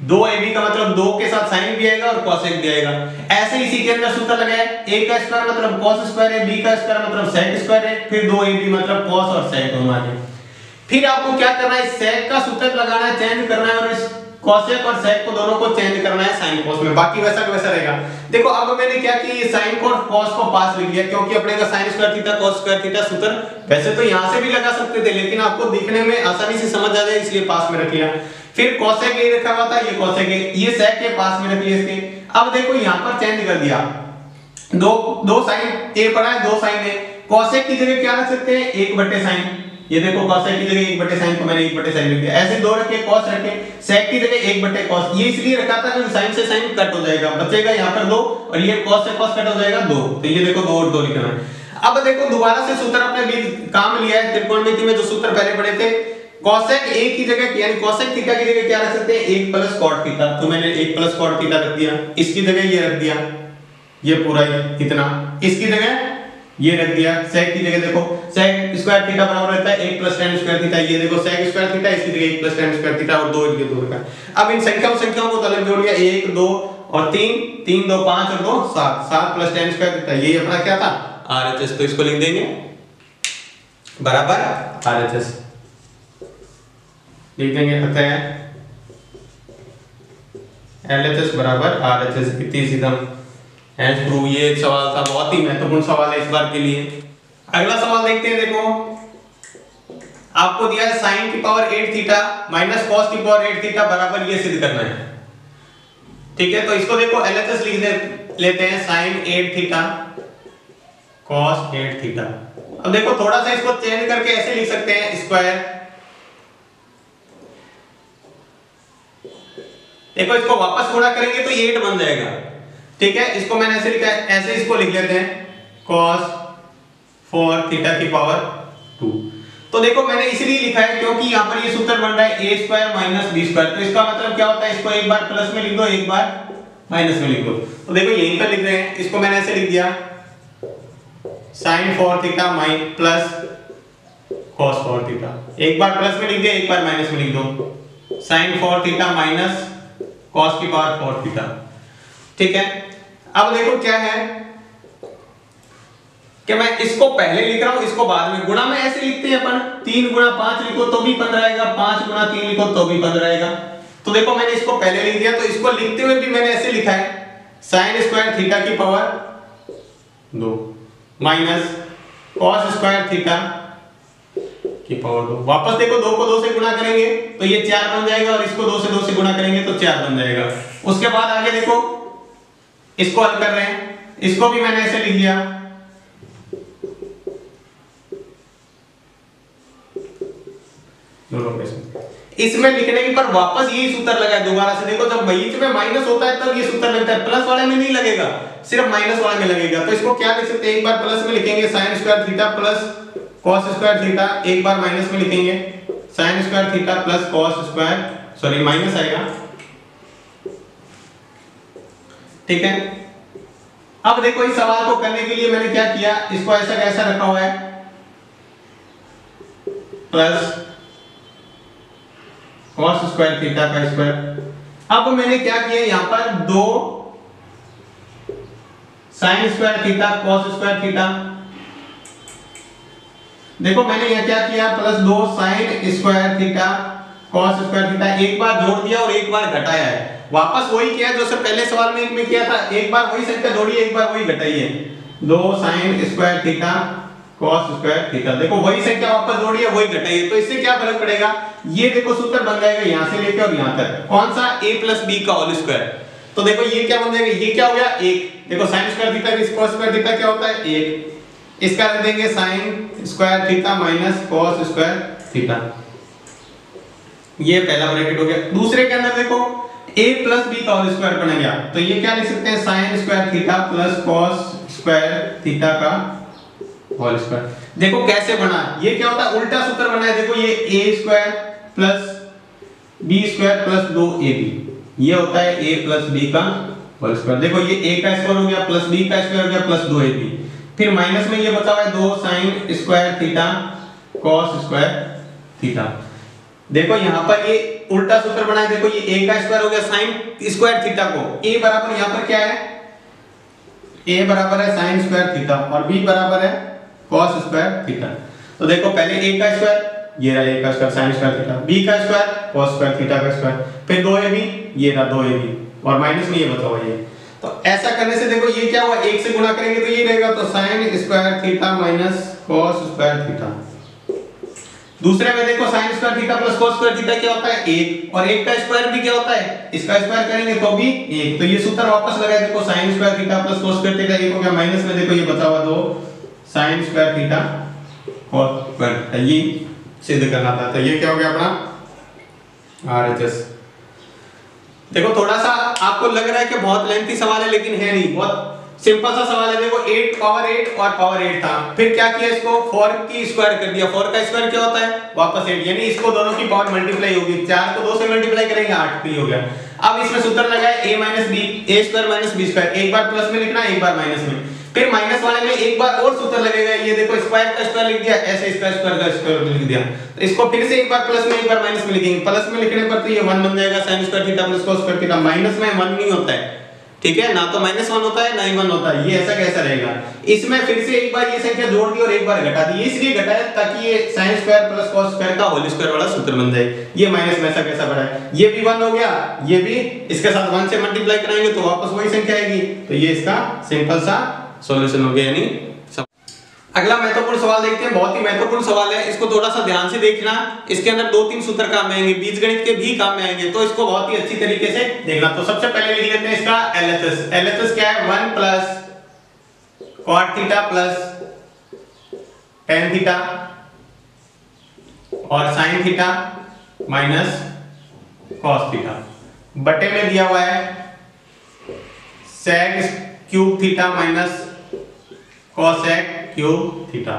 2ab का मतलब 2 के साथ sin भी आएगा और cosec भी आएगा। ऐसे इसी के अंदर सूत्र लगाया, a का स्क्वायर मतलब cos स्क्वायर है, b का स्क्वायर मतलब sec स्क्वायर है, फिर 2ab मतलब cos और sec दोनों आ गए। फिर आपको क्या करना है, sec का सूत्र लगाना है, चेंज करना है और इस cosec और sec को दोनों को चेंज करना है sin cos में, बाकी वैसा का वैसा रहेगा। देखो अब मैंने क्या किया, ये sin को और cos को पास लिख लिया क्योंकि अपने का sin square theta cos square theta सूत्र वैसे तो यहां से भी लगा सकते थे लेकिन आपको दिखने में आसानी से समझ आ जाए इसलिए पास में रख लिया। फिर cosec a रखा हुआ था, ये cosec a, ये sec के पास में रख लिया इसके। अब देखो यहां पर चेंज कर दिया, दो sin a पड़ा है, 2 sin a, cosec की जगह क्या रख सकते हैं 1/sin। ये देखो cosec की जगह 1/sin को मैंने 1/sin लिख दिया। ऐसे 2 रखे, cos रखे, sec की जगह 1/cos। ये इसलिए रखा था क्योंकि sin से sin कट हो जाएगा, बचेगा यहां पर 2 और ये cos से cos कट हो जाएगा 2। तो ये देखो 2 और 2 लिखना है। अब देखो दोबारा से सूत्र अपने भी काम लिया है त्रिकोणमिति में, जो सूत्र पहले पढ़े थे cosec a की जगह यानी cosec थीटा की जगह क्या रख सकते हैं 1 प्लस cot थीटा। तो मैंने 1 प्लस cot थीटा रख दिया, इसकी जगह ये रख दिया, ये पूरा इतना, इसकी जगह ये रख दिया। sec की जगह देखो sec स्क्वायर थीटा बराबर रहता है 1 प्लस tan स्क्वायर थीटा, ये देखो sec स्क्वायर थीटा, इसकी जगह 1 प्लस tan स्क्वायर थीटा और 2 इनके 2 रखा। अब इन संख्याओं को अलग जोड़ लिया, 1 2 और 3, 3 2 5 और 2 7, 7 प्लस tan स्क्वायर थीटा, ये अपना क्या था RHS। तो इसको लिख देंगे बराबर RHS लिख देंगे, अतः LHS बराबर RHS। इतनी सीधा एंड प्रूव। ये एक सवाल था, बहुत ही महत्वपूर्ण सवाल है इस बार के लिए। अगला सवाल देखते हैं। देखो आपको दिया है sin की पावर 8 थीटा माइनस cos की पावर 8 थीटा बराबर ये सिद्ध करना है, ठीक है। तो इसको देखो LHS लिख लेते हैं sin 8 थीटा cos 8 थीटा। अब देखो थोड़ा सा इसको चेंज करके ऐसे लिख सकते हैं स्क्वायर, देखो इसको वापस गुणा करेंगे तो ये 8 बन जाएगा, ठीक है। इसको मैंने ऐसे लिखा है, ऐसे इसको लिख लेते हैं cos 4 थीटा की पावर 2। तो देखो मैंने इसलिए लिखा है क्योंकि यहां पर ये सूत्र बन रहा है a square minus b square. तो इसका मतलब क्या होता है, इसको एक बार प्लस में लिख दो, एक बार माइनस में लिख दो। तो देखो यहीं पर लिख रहे हैं, इसको मैंने ऐसे लिख दिया sin 4 theta minus plus cos 4 theta, एक बार प्लस में लिख दिया, एक बार माइनस में लिख दो, sin 4 थीटा माइनस cos की पावर 4 थीटा, ठीक है। अब देखो क्या है कि मैं इसको पहले लिख रहा हूं, इसको बाद में। गुणा में ऐसे लिखते हैं अपन, 3 गुणा 5 लिखो तो भी 15 आएगा, 5 गुणा 3 लिखो तो भी 15 आएगा। तो देखो मैंने इसको पहले लिख दिया, तो इसको लिखते हुए भी मैंने ऐसे लिखा है sin स्क्वायर थीटा की power 2 minus cos square theta की पावर 2। वापस देखो 2 को 2 से गुणा करेंगे तो ये 4 बन जाएगा और इसको 2 से 2 से गुणा करेंगे तो 4 बन जाएगा। उसके बाद आगे देखो इसको हल कर रहे हैं, इसको भी मैंने ऐसे लिख दिया। इसमें लिखने के पर वापस यही सूत्र लगाए दोबारा से। देखो जब बीच में माइनस होता है तब ये सूत्र लगता है, प्लस वाले में नहीं लगेगा, सिर्फ माइनस वाले में लगेगा। तो इसको क्या लिख सकते हैं, एक बार प्लस में लिखेंगे sin square theta plus cos square theta, एक बार माइनस में लिखेंगे sin square theta plus cos square, sorry minus आएगा, ठीक है। अब देखो इस सवाल को करने के लिए मैंने क्या किया, इसको ऐसा कैसा रखा हुआ है प्लस cos स्क्वायर थीटा का स्क्वायर। अब मैंने क्या किया यहाँ पर दो sin square theta cos square theta, देखो मैंने यहाँ क्या किया प्लस दो sin square theta cos square theta, एक बार जोड़ दिया और एक बार घटाया है, वापस वही किया जो सब पहले सवाल में एक में किया था, एक बार वही संख्या जोड़ी एक बार वही घटाई है, दो sin square theta cos square theta, देखो वही संख्या वापस जोड़ी है वही घटाई है। तो इससे क्या फर्क पड़ेगा, ये देखो सूत्र बन जाएगा यहाँ से लेके और यहाँ तक, कौन सा a प्लस बी का होल स्क्वायर। तो देखो ये क्या बन जाएगा, ये क्या हो गया एक, देखो sin square theta cos square theta क्या होता है एक, इसका रख देंगे sin square theta minus cos square theta, ये पहला ब्रैकेट हो गया। दूसरे के अंदर देखो a प्लस बी का होल स्क्वायर बन गया, तो ये क्या लिख सकते हैं sin square theta plus cos square theta का होल स्क्वायर। देखो कैसे बना, ये क्या होता है उल्टा सूत्र बना है, देखो ये a square plus b square plus 2ab, ये होता है a प्लस b का होल स्क्वायर। देखो ये a का स्क्वायर हो गया प्लस b का स्क्वायर हो गया प्लस 2ab, फिर माइनस में ये बचा हुआ है 2 sin square theta cos square theta. देखो यहाँ पर ये उल्टा सूत्र बना है, देखो ये a का स्क्वायर हो गया sin स्क्वायर थीटा को, a बराबर यहाँ पर क्या है, a बराबर है sin स्क्वायर थीटा और b बराबर है cos स्क्वायर थीटा। तो देखो पहले a का स्क्वायर, ये रहा a का square sin square theta, b का स्क्वायर cos स्क्वायर थीटा का स्क्वायर, फिर 2ab, ये रहा 2ab और माइनस में ये बचा हुआ ये। तो ऐसा करने से देखो ये क्या हुआ, 1 से गुणा करेंगे तो ये रहेगा, तो sin square theta minus cos square theta. दूसरे में देखो sin square theta plus cos square theta क्या होता है 1, और 1 का स्क्वायर भी क्या होता है, इसका स्क्वायर करेंगे तो भी 1, तो ये सूत्र वापस लगाए, देखो sin square theta plus cos square theta, 1 हो गया, माइनस में देखो ये बचा हुआ 2 sin square theta cos square theta, ये सिद्ध करना था। तो ये क्या हो गया अपना RHS। देखो थोड़ा सा आपको लग रहा है कि बहुत लेंथी सवाल है, लेकिन है नहीं, बहुत सिंपल सा सवाल है। देखो 8 पावर 8 और पावर 8 था, फिर क्या किया इसको 4 की स्क्वायर कर दिया, 4 का स्क्वायर क्या होता है वापस 8, यानी इसको दोनों की पावर मल्टीप्लाई होगी, 4 को 2 से मल्टीप्लाई करेंगे 8 ही हो गया। अब इसमें सूत्र लगाए a minus b, a square minus b square, एक बार प्लस में लिखना एक बार माइनस में, फिर माइनस वाले में एक बार और सूत्र लगेगा, ये देखो स्क्वायर का स्क्वायर लिख दिया, ऐसे इसका स्क्वायर का स्क्वायर लिख दिया, तो इसको फिर से एक बार प्लस में एक बार माइनस में लिखेंगे, प्लस में लिखने पर तो ये 1 बन जाएगा sin square theta plus cos square theta, minus में 1 नहीं होता है, ठीक है ना, तो -1 होता है ना ही 1 होता है, ये ऐसा कैसा रहेगा। इसमें फिर से एक बार ये संख्या जोड़ दी और एक बार घटा दी, इसलिए घटाया ताकि ये sin square plus cos square का होल स्क्वायर वाला सूत्र बन जाए। ये माइनस में ऐसा कैसा बढ़ा है, ये भी 1 हो गया, ये भी इसके साथ 1 से मल्टीप्लाई कराएंगे तो वापस वही संख्या आएगी, तो ये इसका सिंपल सा सॉल्यूशन हो गया। यानी अगला महत्वपूर्ण सवाल देखते हैं, बहुत ही महत्वपूर्ण सवाल है, इसको थोड़ा सा ध्यान से देखना, इसके अंदर 2-3 सूत्र काम में आएंगे, बीजगणित के भी काम में आएंगे, तो इसको बहुत ही अच्छी तरीके से देखना। तो सबसे पहले लिख लेते हैं इसका LHS। LHS क्या है, 1 plus cot theta plus tan theta और sin theta minus cos theta, बटे में दिया हुआ है sec cube theta minus cosec cube theta,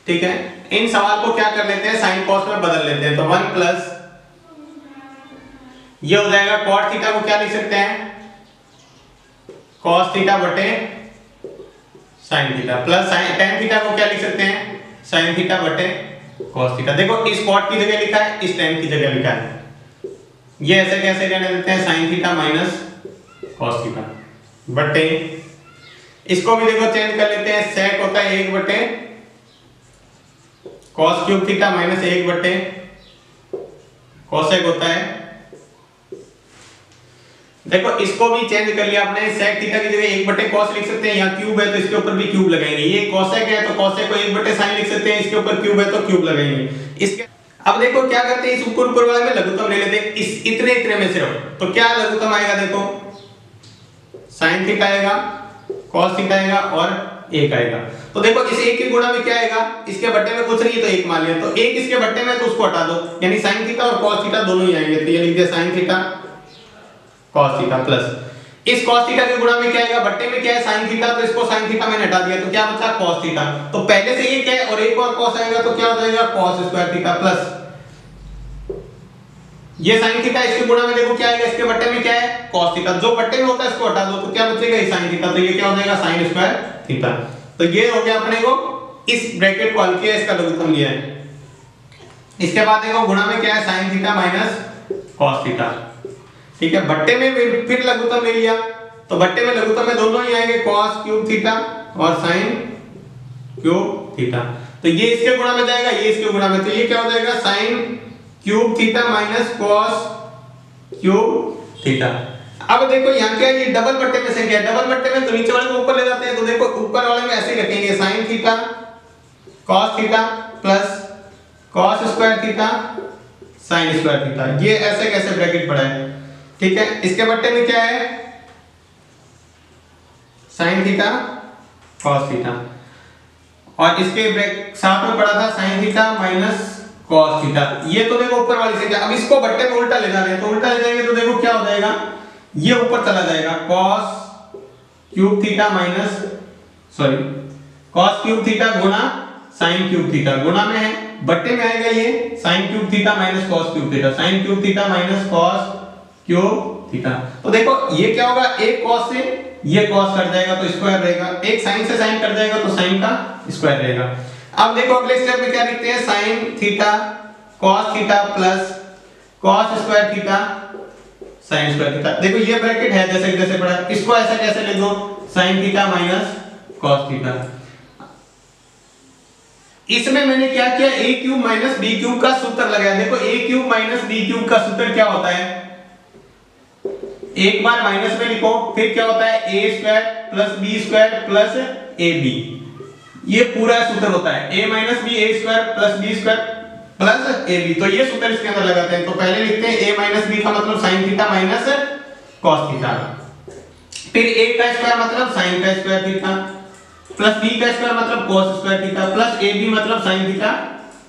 ठीक है। इन सवाल को क्या कर लेते हैं, साइन कॉस में बदल लेते हैं, तो 1 प्लस ये हो जाएगा cot थीटा को क्या लिख सकते हैं cos थीटा बटे sin theta, plus tan theta को क्या लिख सकते हैं sin थीटा बटे cos थीटा। देखो इस cot की जगह लिखा है, इस tan की जगह लिखा है, ये ऐसे कैसे रहने देते हैं sin theta minus cos theta बटे, इसको भी देखो चेंज कर लेते हैं, sec होता है 1 बटे cos क्यूब थीटा माइनस 1 बटे cosec होता है। देखो इसको भी चेंज कर लिया आपने, sec थीटा की जगह 1 बटे cos लिख सकते हैं, यहाँ क्यूब है तो इसके ऊपर भी क्यूब लगाएंगे, ये cosec है तो cosec को 1 बटे sin लिख सकते हैं, इसके ऊपर क्यूब है तो क्यूब लगाएंगे। इसके अब देखो क्या करते हैं, इस ऊपर वाले में लघुत्तम ले लेते हैं, इस इतने में सिर्फ, तो क्या लघुत्तम आएगा, देखो साइन थीटा आएगा, कॉस थीटा आएगा और 1 आएगा। तो देखो इस 1 के गुणा में क्या आएगा, इसके बट्टे में कुछ नहीं तो 1 मान लिया, तो 1 इसके बट्टे में तो उसको हटा दो, यानी साइन थीटा और कॉस थीटा दोनों ही आएंगे। तो ये लिख दिया sine theta cos theta plus इस कॉस थीटा के गुणा में क्या आएगा, बट्टे में क्या है साइन थीटा, तो इसको साइन थीटा मैंने हटा दिया, तो क्या बचा कॉस थीटा। तो पहले से ये क्या है और एक और कॉस आएगा तो क्या हो जाएगा कॉस स्क्वायर थीटा प्लस ये साइन थीटा, इसके गुणा में देखो क्या आएगा, इसके बट्टे में क्या है कॉस थीटा, जो बट्टे में होता है इसको हटा दो तो क्या बचेगा ये साइन थीटा, तो ये क्या हो जाएगा साइन स्क्वायर थीटा। तो ये हो गया अपने को इस ब्रैकेट को हल किया, इसका लघुत्तम लिया है। इसके बाद देखो गुणा में क्या है sign theta minus cos theta, ठीक है। बट्टे में फिर लघुत्तम ले लिया, तो बट्टे में लघुत्तम में दोनों ही आएंगे कॉस क्यूब थीटा और साइन क्यूब थीटा। तो ये इसके गुणा में जाएगा, ये इसके गुणा में, तो ये क्या हो जाएगा sign cube theta minus cos cube theta. अब देखो यहाँ क्या है, ये डबल बट्टे में से क्या है, डबल बट्टे में तो नीचे वाले को ऊपर ले जाते हैं, तो देखो ऊपर वाले में ऐसे ही रखेंगे sine theta cos theta plus cos square theta sine square theta. ये ऐसे कैसे ब्रैकेट पड़ा है, ठीक है। इसके बट्टे में क्या है साइन थीटा कॉस थीटा और इसके साथ में पड़ा था sign theta minus cos theta. ये तो देखो ऊपर वाली से क्या, अब इसको बट्टे में उल्टा ले जा रहे हैं, तो उल्टा ले जाएंगे तो देखो क्या हो जाएगा, ये ऊपर चला जाएगा cos cube theta minus sorry cos cube theta गुणा साइन क्यूब थीटा, गुणा में है बट्टे में आएगा ये sign cube theta minus cos cube theta, sign cube theta minus cos cube theta. तो देखो ये क्या होगा, एक कॉस से ये कॉस कट जाएगा तो स्क्वायर रहेगा, एक साइन से साइन कट जाएगा तो साइन का स्क्वायर रहेगा। अब देखो अगले स्टेप में क्या लिखते हैं, sine theta cos theta plus cos square theta sine square theta. देखो ये ब्रैकेट है जैसे जैसे पड़ा, इसको ऐसा कैसे लिख दो sign theta minus cos theta. इसमें मैंने क्या किया, a cube minus b cube का सूत्र लगाया। देखो a cube minus b cube का सूत्र क्या होता है, एक बार माइनस में लिखो फिर क्या होता है a square plus b square plus ab, ये पूरा सूत्र होता है a minus b a square plus b square plus ab। तो ये सूत्र इसके अंदर लगाते हैं, तो पहले लिखते हैं a माइनस b का मतलब sign theta minus cos theta, फिर a का स्क्वायर मतलब साइन का स्क्वायर थीटा प्लस b का स्क्वायर मतलब cos square theta plus ab मतलब sin थीटा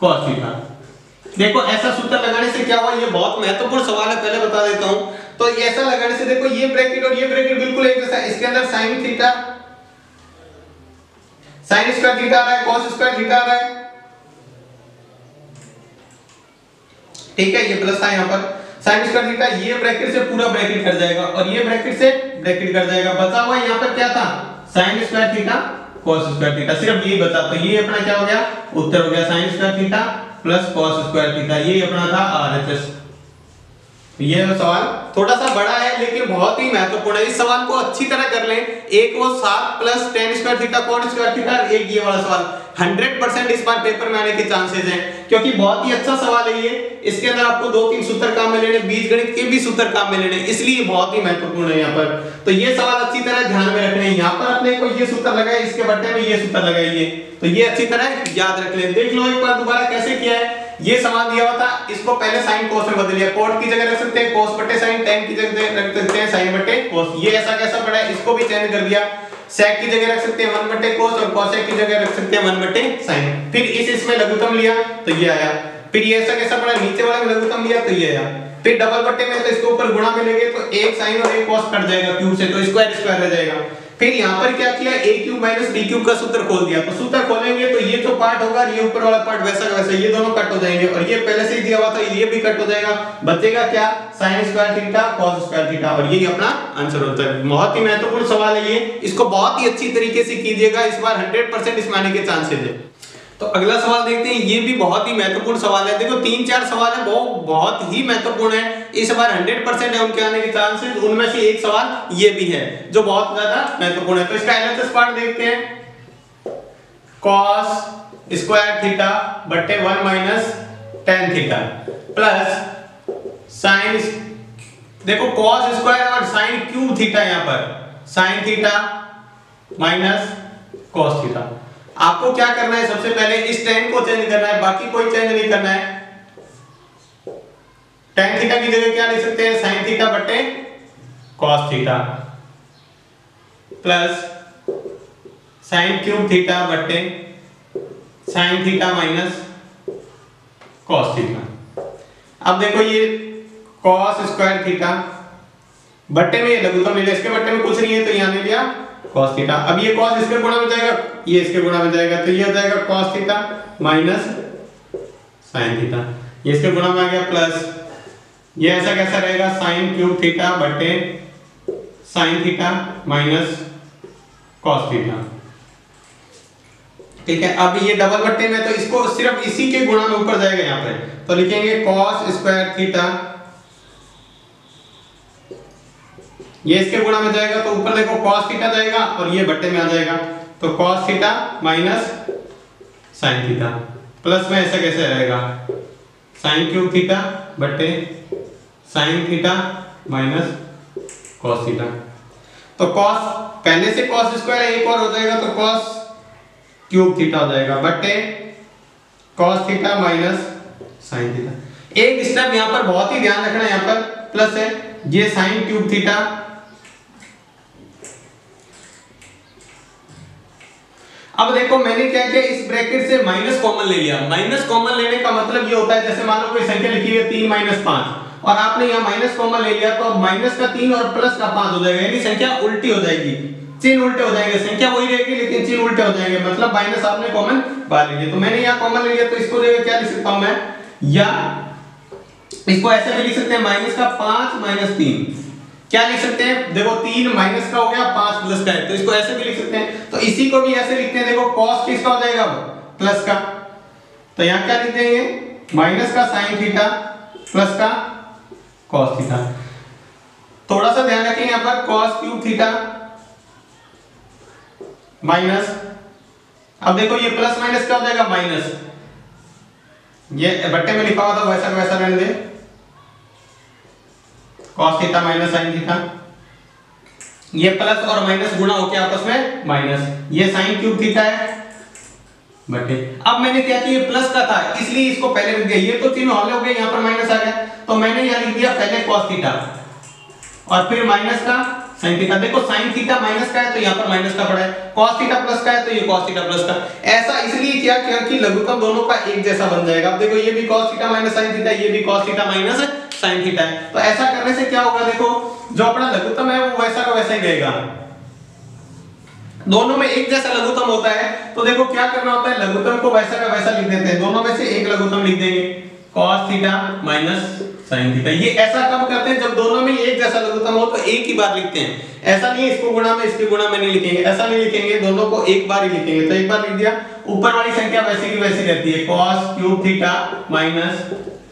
cos थीटा। देखो ऐसा सूत्र लगाने से क्या हुआ, ये बहुत महत्वपूर्ण सवाल है, पहले बता देता हूं। तो ऐसा लगाने से देखो ये ब्रैकेट और ये ब्रैकेट बिल्कुल एक जैसा, इसके अंदर sin theta sin square theta आ रहा है, cos स्क्वायर थीटा आ रहा है, ठीक है। ये प्लस था यहां पर sin स्क्वायर थीटा, ये ब्रैकेट से पूरा ब्रैकेट कट जाएगा और ये ब्रैकेट से ब्रैकेट कट जाएगा। बचा हुआ यहां पर क्या था sin square theta cos square theta, सिर्फ ये बचा, तो ये अपना क्या हो गया उत्तर हो गया sin square theta plus cos square theta, ये अपना था RHS। ये सवाल थोड़ा सा बड़ा है लेकिन बहुत ही महत्वपूर्ण है, इस सवाल को अच्छी तरह कर लें। एक वो 7 plus tan square theta cot square theta, एक ये वाला सवाल 100% इस बार पेपर में आने के चांसेस हैं, क्योंकि बहुत ही अच्छा सवाल है ये। इसके अंदर आपको 2-3 सूत्र काम में लेने, बीजगणित के भी सूत्र काम में लेने, इसलिए बहुत ही महत्वपूर्ण है यहाँ पर। तो ये सवाल अच्छी तरह ध्यान में रखने हैं, यहाँ पर अपने को ये सूत्र लगाए, इसके बट्टे में ये सूत्र लगाइए, तो ये अच्छी तरह याद रख लें। देख लो एक बार दोबारा कैसे किया है। ये सवाल दिया हुआ था, इसको पहले साइन कोस में बदल लिया, कोट की जगह रख सकते हैं कोस बटे साइन, tan की जगह रख सकते हैं साइन बटे कोस। ये ऐसा कैसा पड़ा है, इसको भी चेंज कर दिया, sec की जगह रख सकते हैं 1 बटे कोस और cosec की जगह रख सकते हैं 1 बटे साइन। फिर इसमें लघुत्तम लिया तो ये आया, फिर ये ऐसा कैसा पड़ा, नीचे वाले में लघुत्तम लिया तो ये आया, फिर डबल बट्टे में तो इसके ऊपर गुणा में लेंगे तो एक साइन और एक cos कट जाएगा क्यूब से, तो स्क्वायर स्क्वायर रह जाएगा। फिर यहाँ पर क्या किया, a cube minus b cube का सूत्र खोल दिया, तो सूत्र खोलेंगे तो ये जो पार्ट होगा, ये ऊपर वाला पार्ट वैसा का वैसा, ये दोनों कट हो जाएंगे और ये पहले से ही दिया हुआ था, ये भी कट हो जाएगा। बचेगा क्या, sin square theta cos square theta, और यही अपना आंसर होता है। बहुत ही महत्वपूर्ण सवाल है ये, इसको बहुत ही अच्छी तरीके से कीजिएगा, इस बार 100% इसमें आने के चांसेस है। तो अगला सवाल देखते हैं, ये भी बहुत ही महत्वपूर्ण सवाल है। देखो 3-4 सवाल है वो बहुत ही महत्वपूर्ण है, इस बार 100% है उनके आने के चांसेस, उनमें से एक सवाल ये भी है जो बहुत ज्यादा महत्वपूर्ण है। तो इसका एलएचएस पार्ट देखते हैं, cos स्क्वायर थीटा बटे 1 minus tan theta plus sign, देखो cos स्क्वायर और साइन क्यूब थीटा, यहाँ पर sign theta minus cos theta. आपको क्या करना है, सबसे पहले इस tan को चेंज करना है, बाकी कोई चेंज नहीं करना है। tan थीटा की जगह क्या लिख सकते हैं, sin थीटा बटे cos theta plus sine cube theta बट्टे sine theta minus cos theta. अब देखो ये कॉस स्क्वायर थीटा बट्टे में ये लघुत्तम ले लिया, इसके बट्टे में कुछ नहीं है तो यहाँ ले लिया कॉस थीटा। अब ये कॉस इसके गुणा में जाएगा, ये इसके गुणा में जाएगा, तो ये हो जाएगा cos theta minus sine theta. ये इसके गुणा में आ गया प्लस ये ऐसा कैसा रहेगा साइन क्यूब थीटा बट्टे sine theta minus cos theta. ठीक है, अब ये डबल बट्टे में तो इसको सिर्फ इसी के गुणा में ऊपर जाएगा यहाँ पे, तो लिखेंगे कॉस स्क्वायर थीटा, ये इसके गुणा में जाएगा तो ऊपर देखो कॉस थीटा जाएगा और ये बट्टे में आ जाएगा, तो cos theta minus sine theta plus में ऐसा कैसे रहेगा साइन क्यूब थीटा बट्टे sine theta minus cos theta. तो कॉस पहले से कॉस स्क्वायर एक और हो जाएगा तो कॉस क्यूब थीटा हो जाएगा बट्टे cos theta minus sine theta. एक स्टेप यहाँ पर बहुत ही ध्यान रखना, यहाँ पर प्लस है, ये साइन क्यूब थीटा अब देखो मैंने क्या किया इस ब्रैकेट से माइनस कॉमन ले लिया। माइनस कॉमन लेने का मतलब ये होता है जैसे मान लो कोई संख्या लिखी हुई है 3 माइनस 5 और आपने यहाँ माइनस कॉमन ले लिया तो अब माइनस का 3 और प्लस का 5 हो जाएगा, यानी संख्या उल्टी हो जाएगी, चिन्ह उल्टे हो जाएंगे, संख्या वही रहेगी लेकिन चिन्ह उल्टे हो जाएंगे, मतलब माइनस आपने कॉमन बाहर ले लिया। तो मैंने यहाँ कॉमन ले लिया तो इसको जगह क्या लिख सकता हूँ मैं, या इसको ऐसे भी लिख सकते हैं माइनस का 5 माइनस 3, क्या लिख सकते हैं देखो 3 माइनस का हो गया 5 प्लस का है, तो इसको ऐसे भी लिख सकते हैं। तो इसी को भी ऐसे लिखते हैं, देखो cos किसका हो जाएगा प्लस का, तो यहाँ क्या लिख देंगे माइनस का sin थीटा प्लस का cos थीटा। थोड़ा सा ध्यान रखें यहाँ पर cos क्यूब थीटा माइनस, अब देखो ये प्लस माइनस क्या हो जाएगा माइनस, ये बट्टे में लिखा हुआ था वैसा वैसा रहने दे, cos theta minus sin theta, ये प्लस और माइनस गुणा होके आपस में माइनस, ये sin क्यूब थीटा है बटे। अब मैंने क्या किया प्लस का था इसलिए इसको पहले लिख दिया, ये तो चिन्ह हल हो गया, यहाँ पर माइनस आ गया तो मैंने यहाँ लिख दिया पहले cos थीटा और फिर माइनस का sin थीटा। देखो sin थीटा माइनस का है तो यहाँ पर माइनस का पड़ा है, cos थीटा प्लस का है तो ये cos थीटा प्लस का। ऐसा इसलिए किया क्योंकि लघुत्तम दोनों का एक जैसा बन जाएगा। अब देखो ये भी cos theta minus sin theta, ये भी cos theta minus sin theta है, तो ऐसा करने से क्या होगा देखो जो अपना लघुत्तम है वो वैसा का वैसा ही रहेगा, दोनों में एक जैसा लघुत्तम होता है। तो देखो क्या करना होता है लघुत्तम को वैसा का वैसा लिख देते हैं, दोनों में से एक लघुत्तम लिख देंगे cos theta minus sin theta. ये ऐसा कब करते हैं जब दोनों में एक जैसा लघुत्तम हो तो एक ही बार लिखते हैं, ऐसा नहीं इसको गुणा में इसके गुणा में नहीं लिखेंगे, ऐसा नहीं लिखेंगे, दोनों को एक बार ही लिखेंगे। तो एक बार लिख दिया, ऊपर वाली संख्या वैसी की वैसी रहती है cos cube theta minus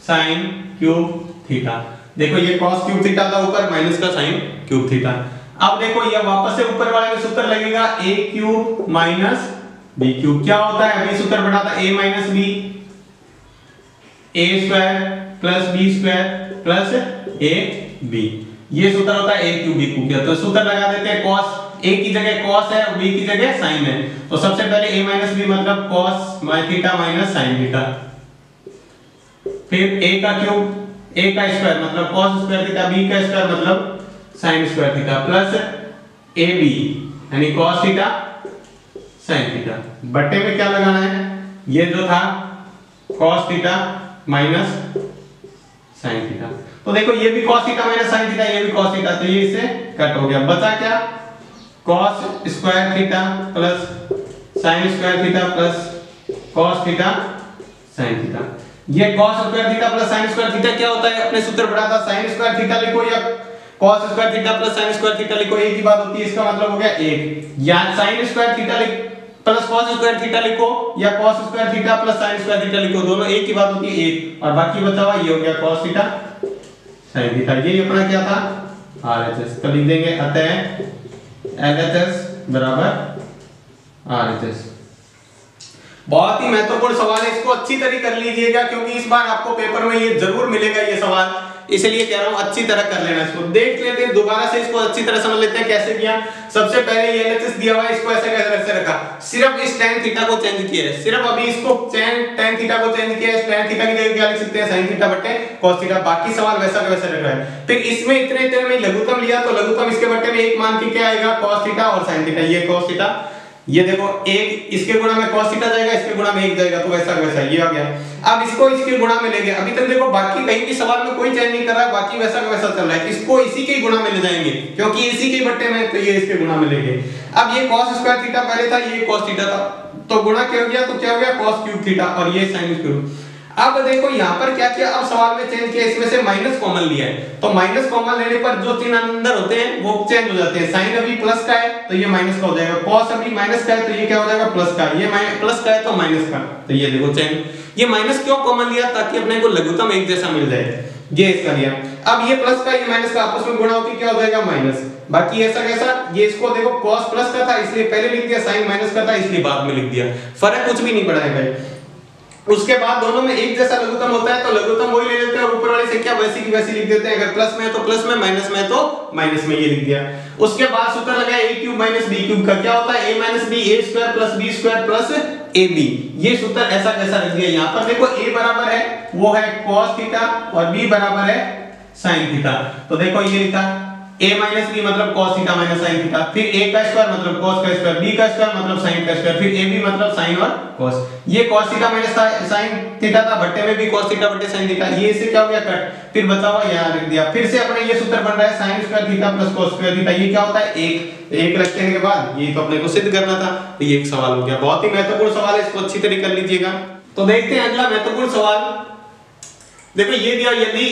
sin cube theta. देखो ये cos क्यूब थीटा था ऊपर माइनस का sin क्यूब थीटा। अब देखो ये वापस से ऊपर वाले में सूत्र लगेगा a cube minus b cube, क्या होता है अभी सूत्र बना था a minus b, a square plus b square plus ab, ये सूत्र होता है a क्यूब b क्यूब। तो सूत्र लगा देते हैं cos, a की जगह cos है और b की जगह sin है, तो सबसे पहले a माइनस b मतलब cos theta minus sin theta, फिर a का क्यूब a का स्क्वायर मतलब cos स्क्वायर थीटा, b का स्क्वायर मतलब sin square theta plus ab यानी cos थीटा sin थीटा। बट्टे में क्या लगाना है, ये जो था cos theta minus sin theta, तो देखो ये भी cos theta minus sin theta, ये भी cos थीटा, तो ये इससे कट हो गया, बचा क्या cos square theta plus sin square theta plus cos theta sin theta. ये cos square theta plus sin square theta क्या होता है, अपने सूत्र पढ़ा था, sin स्क्वायर थीटा लिखो या cos square theta plus sin square theta लिखो, एक ही बात होती है, इसका मतलब हो गया एक, या sin square theta plus cos square theta लिखो या cos square theta plus sin square theta लिखो, दोनों एक ही बात होती है एक, और बाकी बचा हुआ ये हो गया cos थीटा sin थीटा। ये अपना क्या था RHS, तो लिख देंगे अतः LHS बराबर RHS। बहुत ही महत्वपूर्ण सवाल है, इसको अच्छी तरह कर लीजिएगा क्योंकि इस बार आपको पेपर में ये जरूर मिलेगा ये सवाल इसलिए कह रहा हूं अच्छी तरह कर लेना इसको। देख लेते हैं दोबारा से इसको अच्छी तरह समझ लेते हैं कैसे किया। सबसे पहले ये एलएचएस दिया हुआ है, इसको ऐसे कैसे रखा, सिर्फ इस tan थीटा को चेंज किया है, सिर्फ अभी इसको tan थीटा को चेंज किया है। tan थीटा की जगह क्या लिख सकते हैं, sin थीटा बटे cos थीटा, बाकी सवाल वैसा का वैसा रख रहा है। फिर इसमें इतने में लघुत्तम लिया तो लघुत्तम इसके बटे में एक मान के क्या आएगा, cos थीटा और sin थीटा, ये cos थीटा, ये देखो एक इसके गुणा में cos थीटा जाएगा, इसके गुणा में एक जाएगा, तो वैसा वैसा ये आ गया। अब इसको इसके गुणा में ले गए, अभी तक देखो बाकी कहीं भी सवाल में कोई चेंज नहीं कर रहा है, बाकी वैसा का वैसा चल रहा है। इसको इसी के गुणा में ले जाएंगे क्योंकि इसी के बट्टे में, तो ये इसके गुणा में ले गए। अब ये cos स्क्वायर थीटा पहले था, ये cos थीटा था, तो गुणा क्या हो गया, तो क्या हो गया cos क्यूब थीटा, और ये sin क्यूब। अब देखो यहाँ पर क्या किया, अब सवाल में चेंज किया, इसमें से माइनस कॉमन लिया है, तो माइनस कॉमन लेने पर जो चिन्ह अंदर होते हैं वो चेंज हो जाते हैं। साइन अभी प्लस का है तो ये माइनस का हो जाएगा, कॉस अभी माइनस का है तो ये क्या हो जाएगा प्लस का, ये प्लस का है तो माइनस का, तो ये देखो चेंज। ये माइनस क्यों कॉमन लिया, ताकि अपने को लघुत्तम एक जैसा मिल जाए, ये इसका लिया। अब ये प्लस का ये माइनस का आपस में गुणा होकर क्या हो जाएगा माइनस, बाकी ऐसा कैसा, ये इसको देखो cos प्लस का था इसलिए पहले लिख दिया, sin माइनस का था इसलिए बाद में लिख दिया, फर्क कुछ भी नहीं पड़ा है भाई। उसके बाद दोनों में एक जैसा लघुत्तम होता है तो लघुत्तम वही ले लेते हैं और ऊपर वाली संख्या वैसी की वैसी लिख देते हैं, अगर प्लस में है तो प्लस में, माइनस में है तो माइनस में, ये लिख दिया। उसके बाद सूत्र लगाया a cube minus b cube का, क्या होता है a minus b, a square plus b square plus ab, ये सूत्र ऐसा कैसा रख दिया। यहाँ पर देखो a बराबर है वो है cos थीटा और b बराबर है sin थीटा, तो देखो ये लिखा a माइनस b मतलब cos theta minus sin theta, फिर a का स्क्वायर मतलब cos का स्क्वायर, b का स्क्वायर मतलब sin का स्क्वायर, फिर ab मतलब sin और cos, ये cos theta minus sin theta था, बट्टे में भी cos थीटा बट्टे sin थीटा, ये इससे क्या हो गया कट, फिर बचा हुआ यहाँ लिख दिया। फिर से अपने ये सूत्र बन रहा है sin square theta plus cos square theta, ये क्या होता है एक रख देने के बाद ये तो अपने को सिद्ध करना था, तो ये एक सवाल हो गया। बहुत ही महत्वपूर्ण सवाल है, इसको अच्छी तरह कर लीजिएगा। तो देखते हैं अगला महत्वपूर्ण सवाल। देखो ये दिया, यदि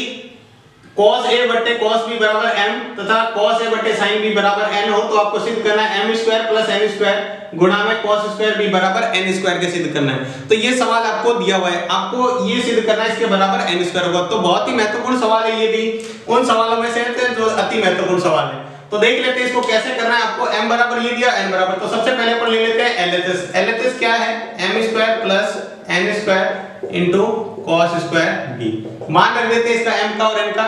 cos a बट्टे cos b बराबर m तथा cos a बट्टे sin b बराबर n हो तो आपको सिद्ध करना है m square plus n square गुणा में cos स्क्वायर b बराबर n स्क्वायर के सिद्ध करना है। तो ये सवाल आपको दिया हुआ है, आपको ये सिद्ध करना है इसके बराबर n स्क्वायर होगा। तो बहुत ही महत्वपूर्ण सवाल है, ये भी उन सवालों में से है जो अति महत्वपूर्ण सवाल है। तो देख लेते हैं इसको कैसे करना है। आपको m बराबर ये दिया, n बराबर, तो सबसे पहले अपन ले लेते हैं LHS। LHS क्या है, m square plus n square into cos square b। मान रख देते हैं इसका m का और n का,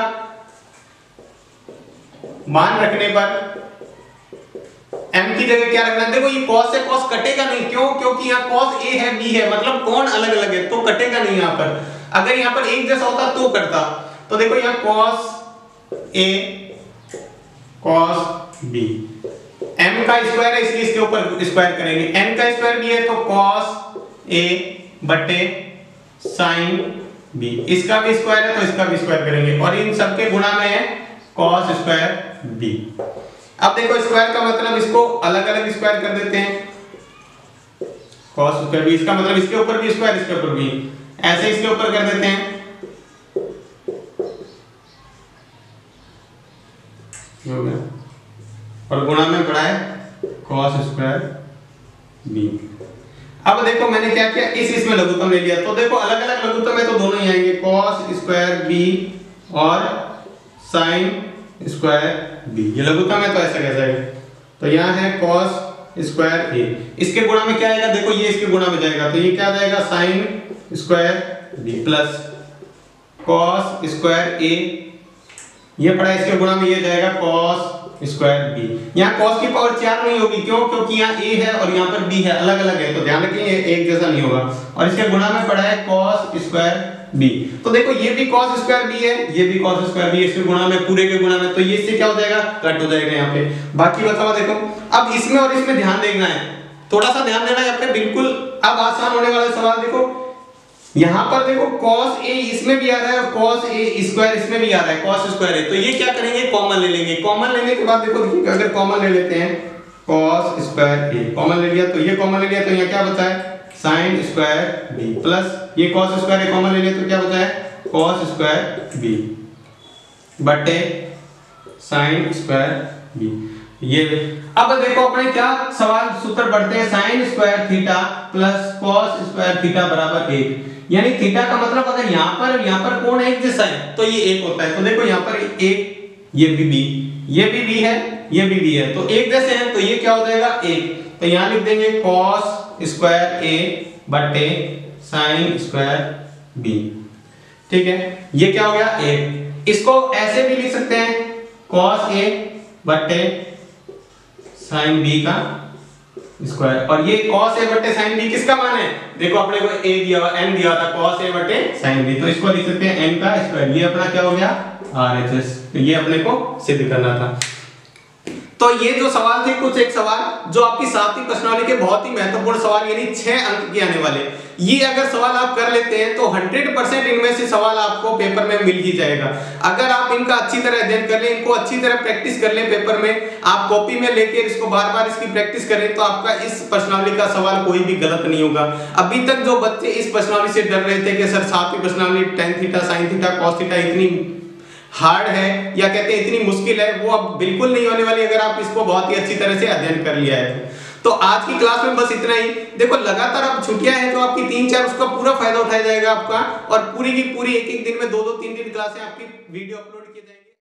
मान रखने पर m की जगह क्या रखना है, देखो ये cos से cos कटेगा नहीं, क्यों, क्योंकि यहाँ cos a है b है, मतलब कोण अलग अलग है तो कटेगा नहीं। यहाँ पर अगर यहाँ पर एक जैसा होता तो कटता। तो देखो यहाँ cos a cos b, m का स्क्वायर है इसलिए इसके ऊपर स्क्वायर करेंगे, n का स्क्वायर भी है तो cos a बटे sin b, इसका भी स्क्वायर है तो इसका भी स्क्वायर करेंगे, और इन सबके गुणा में है cos स्क्वायर b। अब देखो स्क्वायर का मतलब इसको अलग अलग स्क्वायर कर देते हैं, cos स्क्वायर b, इसका मतलब इसके ऊपर भी स्क्वायर इसके ऊपर भी, ऐसे इसके ऊपर कर देते हैं, हो गया, और गुणा में पड़ा है cos स्क्वायर b। अब देखो मैंने क्या किया, इसमें लघुत्तम ले लिया, तो देखो अलग अलग लघुत्तम है तो दोनों ही आएंगे, cos स्क्वायर b और sin स्क्वायर b, ये लघुत्तम है तो ऐसा कैसा है। तो यहाँ है cos स्क्वायर a, इसके गुणा में क्या आएगा, देखो ये इसके गुणा में जाएगा तो ये क्या आ जाएगा sin square b plus cos square a, ये पड़ा इसके गुणा में ये जाएगा cos स्क्वायर b। यहाँ cos की पावर 4 नहीं होगी, क्यों, क्योंकि यहाँ a है और यहाँ पर b है, अलग अलग है, तो ध्यान रखिए एक जैसा नहीं होगा, और इसके गुणा में पड़ा है cos स्क्वायर b। तो देखो ये भी cos स्क्वायर b है, ये भी cos स्क्वायर b है, इसके गुणा में पूरे के गुणा में, तो ये इससे क्या हो जाएगा कट हो जाएगा यहाँ पे। बाकी बताओ देखो, अब इसमें और इसमें ध्यान देना है, थोड़ा सा ध्यान देना है यहाँ पे, बिल्कुल अब आसान होने वाला सवाल। देखो यहाँ पर देखो cos a इसमें भी आ रहा है और cos a स्क्वायर इसमें भी आ रहा है, cos स्क्वायर है, तो ये क्या करेंगे कॉमन ले लेंगे। कॉमन लेने के बाद देखो देखिए, अगर कॉमन ले लेते हैं cos स्क्वायर a, कॉमन ले लिया तो ये कॉमन ले लिया, तो यहाँ क्या बचा है sin स्क्वायर b प्लस ये cos स्क्वायर a कॉमन ले लिया तो क्या बचा है cos स्क्वायर b बटे sin स्क्वायर b। ये अब देखो अपने क्या सवाल सूत्र पढ़ते हैं, sin square theta plus cos square theta बराबर 1, यानी थीटा का मतलब अगर यहाँ पर कोण एक जैसा है तो ये एक होता है। तो देखो यहाँ पर एक, ये भी b, ये भी b है, ये भी b है, तो एक जैसे हैं तो ये क्या हो जाएगा एक, तो यहाँ लिख देंगे cos स्क्वायर a बटे sin स्क्वायर b। ठीक है, ये क्या हो गया एक, इसको ऐसे भी लिख सकते हैं cos a बट्टे sin b का स्क्वायर। और ये cos a बट्टे sin b किसका मान है? देखो अपने को a दिया हुआ n दिया था cos a बट्टे sin b, तो इसको लिख सकते हैं n का स्क्वायर। ये अपना क्या हो गया RHS। तो ये अपने को सिद्ध करना था। तो ये जो सवाल थे कुछ एक सवाल जो आपकी सातवीं प्रश्नावली के बहुत ही महत्वपूर्ण सवाल यानी 6 अंक के आने वाले, ये अगर सवाल आप कर लेते हैं तो 100% इनमें से सवाल आपको पेपर में मिल ही जाएगा। अगर आप इनका अच्छी तरह अध्ययन कर लें, इनको अच्छी तरह प्रैक्टिस कर लें, पेपर में आप कॉपी में लेकर इसको बार-बार इसकी प्रैक्टिस करें, तो आपका इस प्रश्नावली का सवाल कोई भी गलत नहीं होगा। अभी तक जो बच्चे इस प्रश्नावली से डर रहे थे कि सर सातवीं प्रश्नावली tan theta sin theta cos theta इतनी हार्ड है या कहते हैं इतनी मुश्किल है, वो अब बिल्कुल नहीं होने वाली अगर आप इसको बहुत ही अच्छी तरह से अध्ययन कर लिया है। तो आज की क्लास में बस इतना ही। देखो लगातार अब छुट्टियां हैं तो आपकी 3-4 उसका पूरा फायदा उठाया जाएगा आपका, और पूरी की पूरी एक-एक दिन में 2-2 3-3 क्लासें आपकी वीडियो अपलोड की जाएंगी।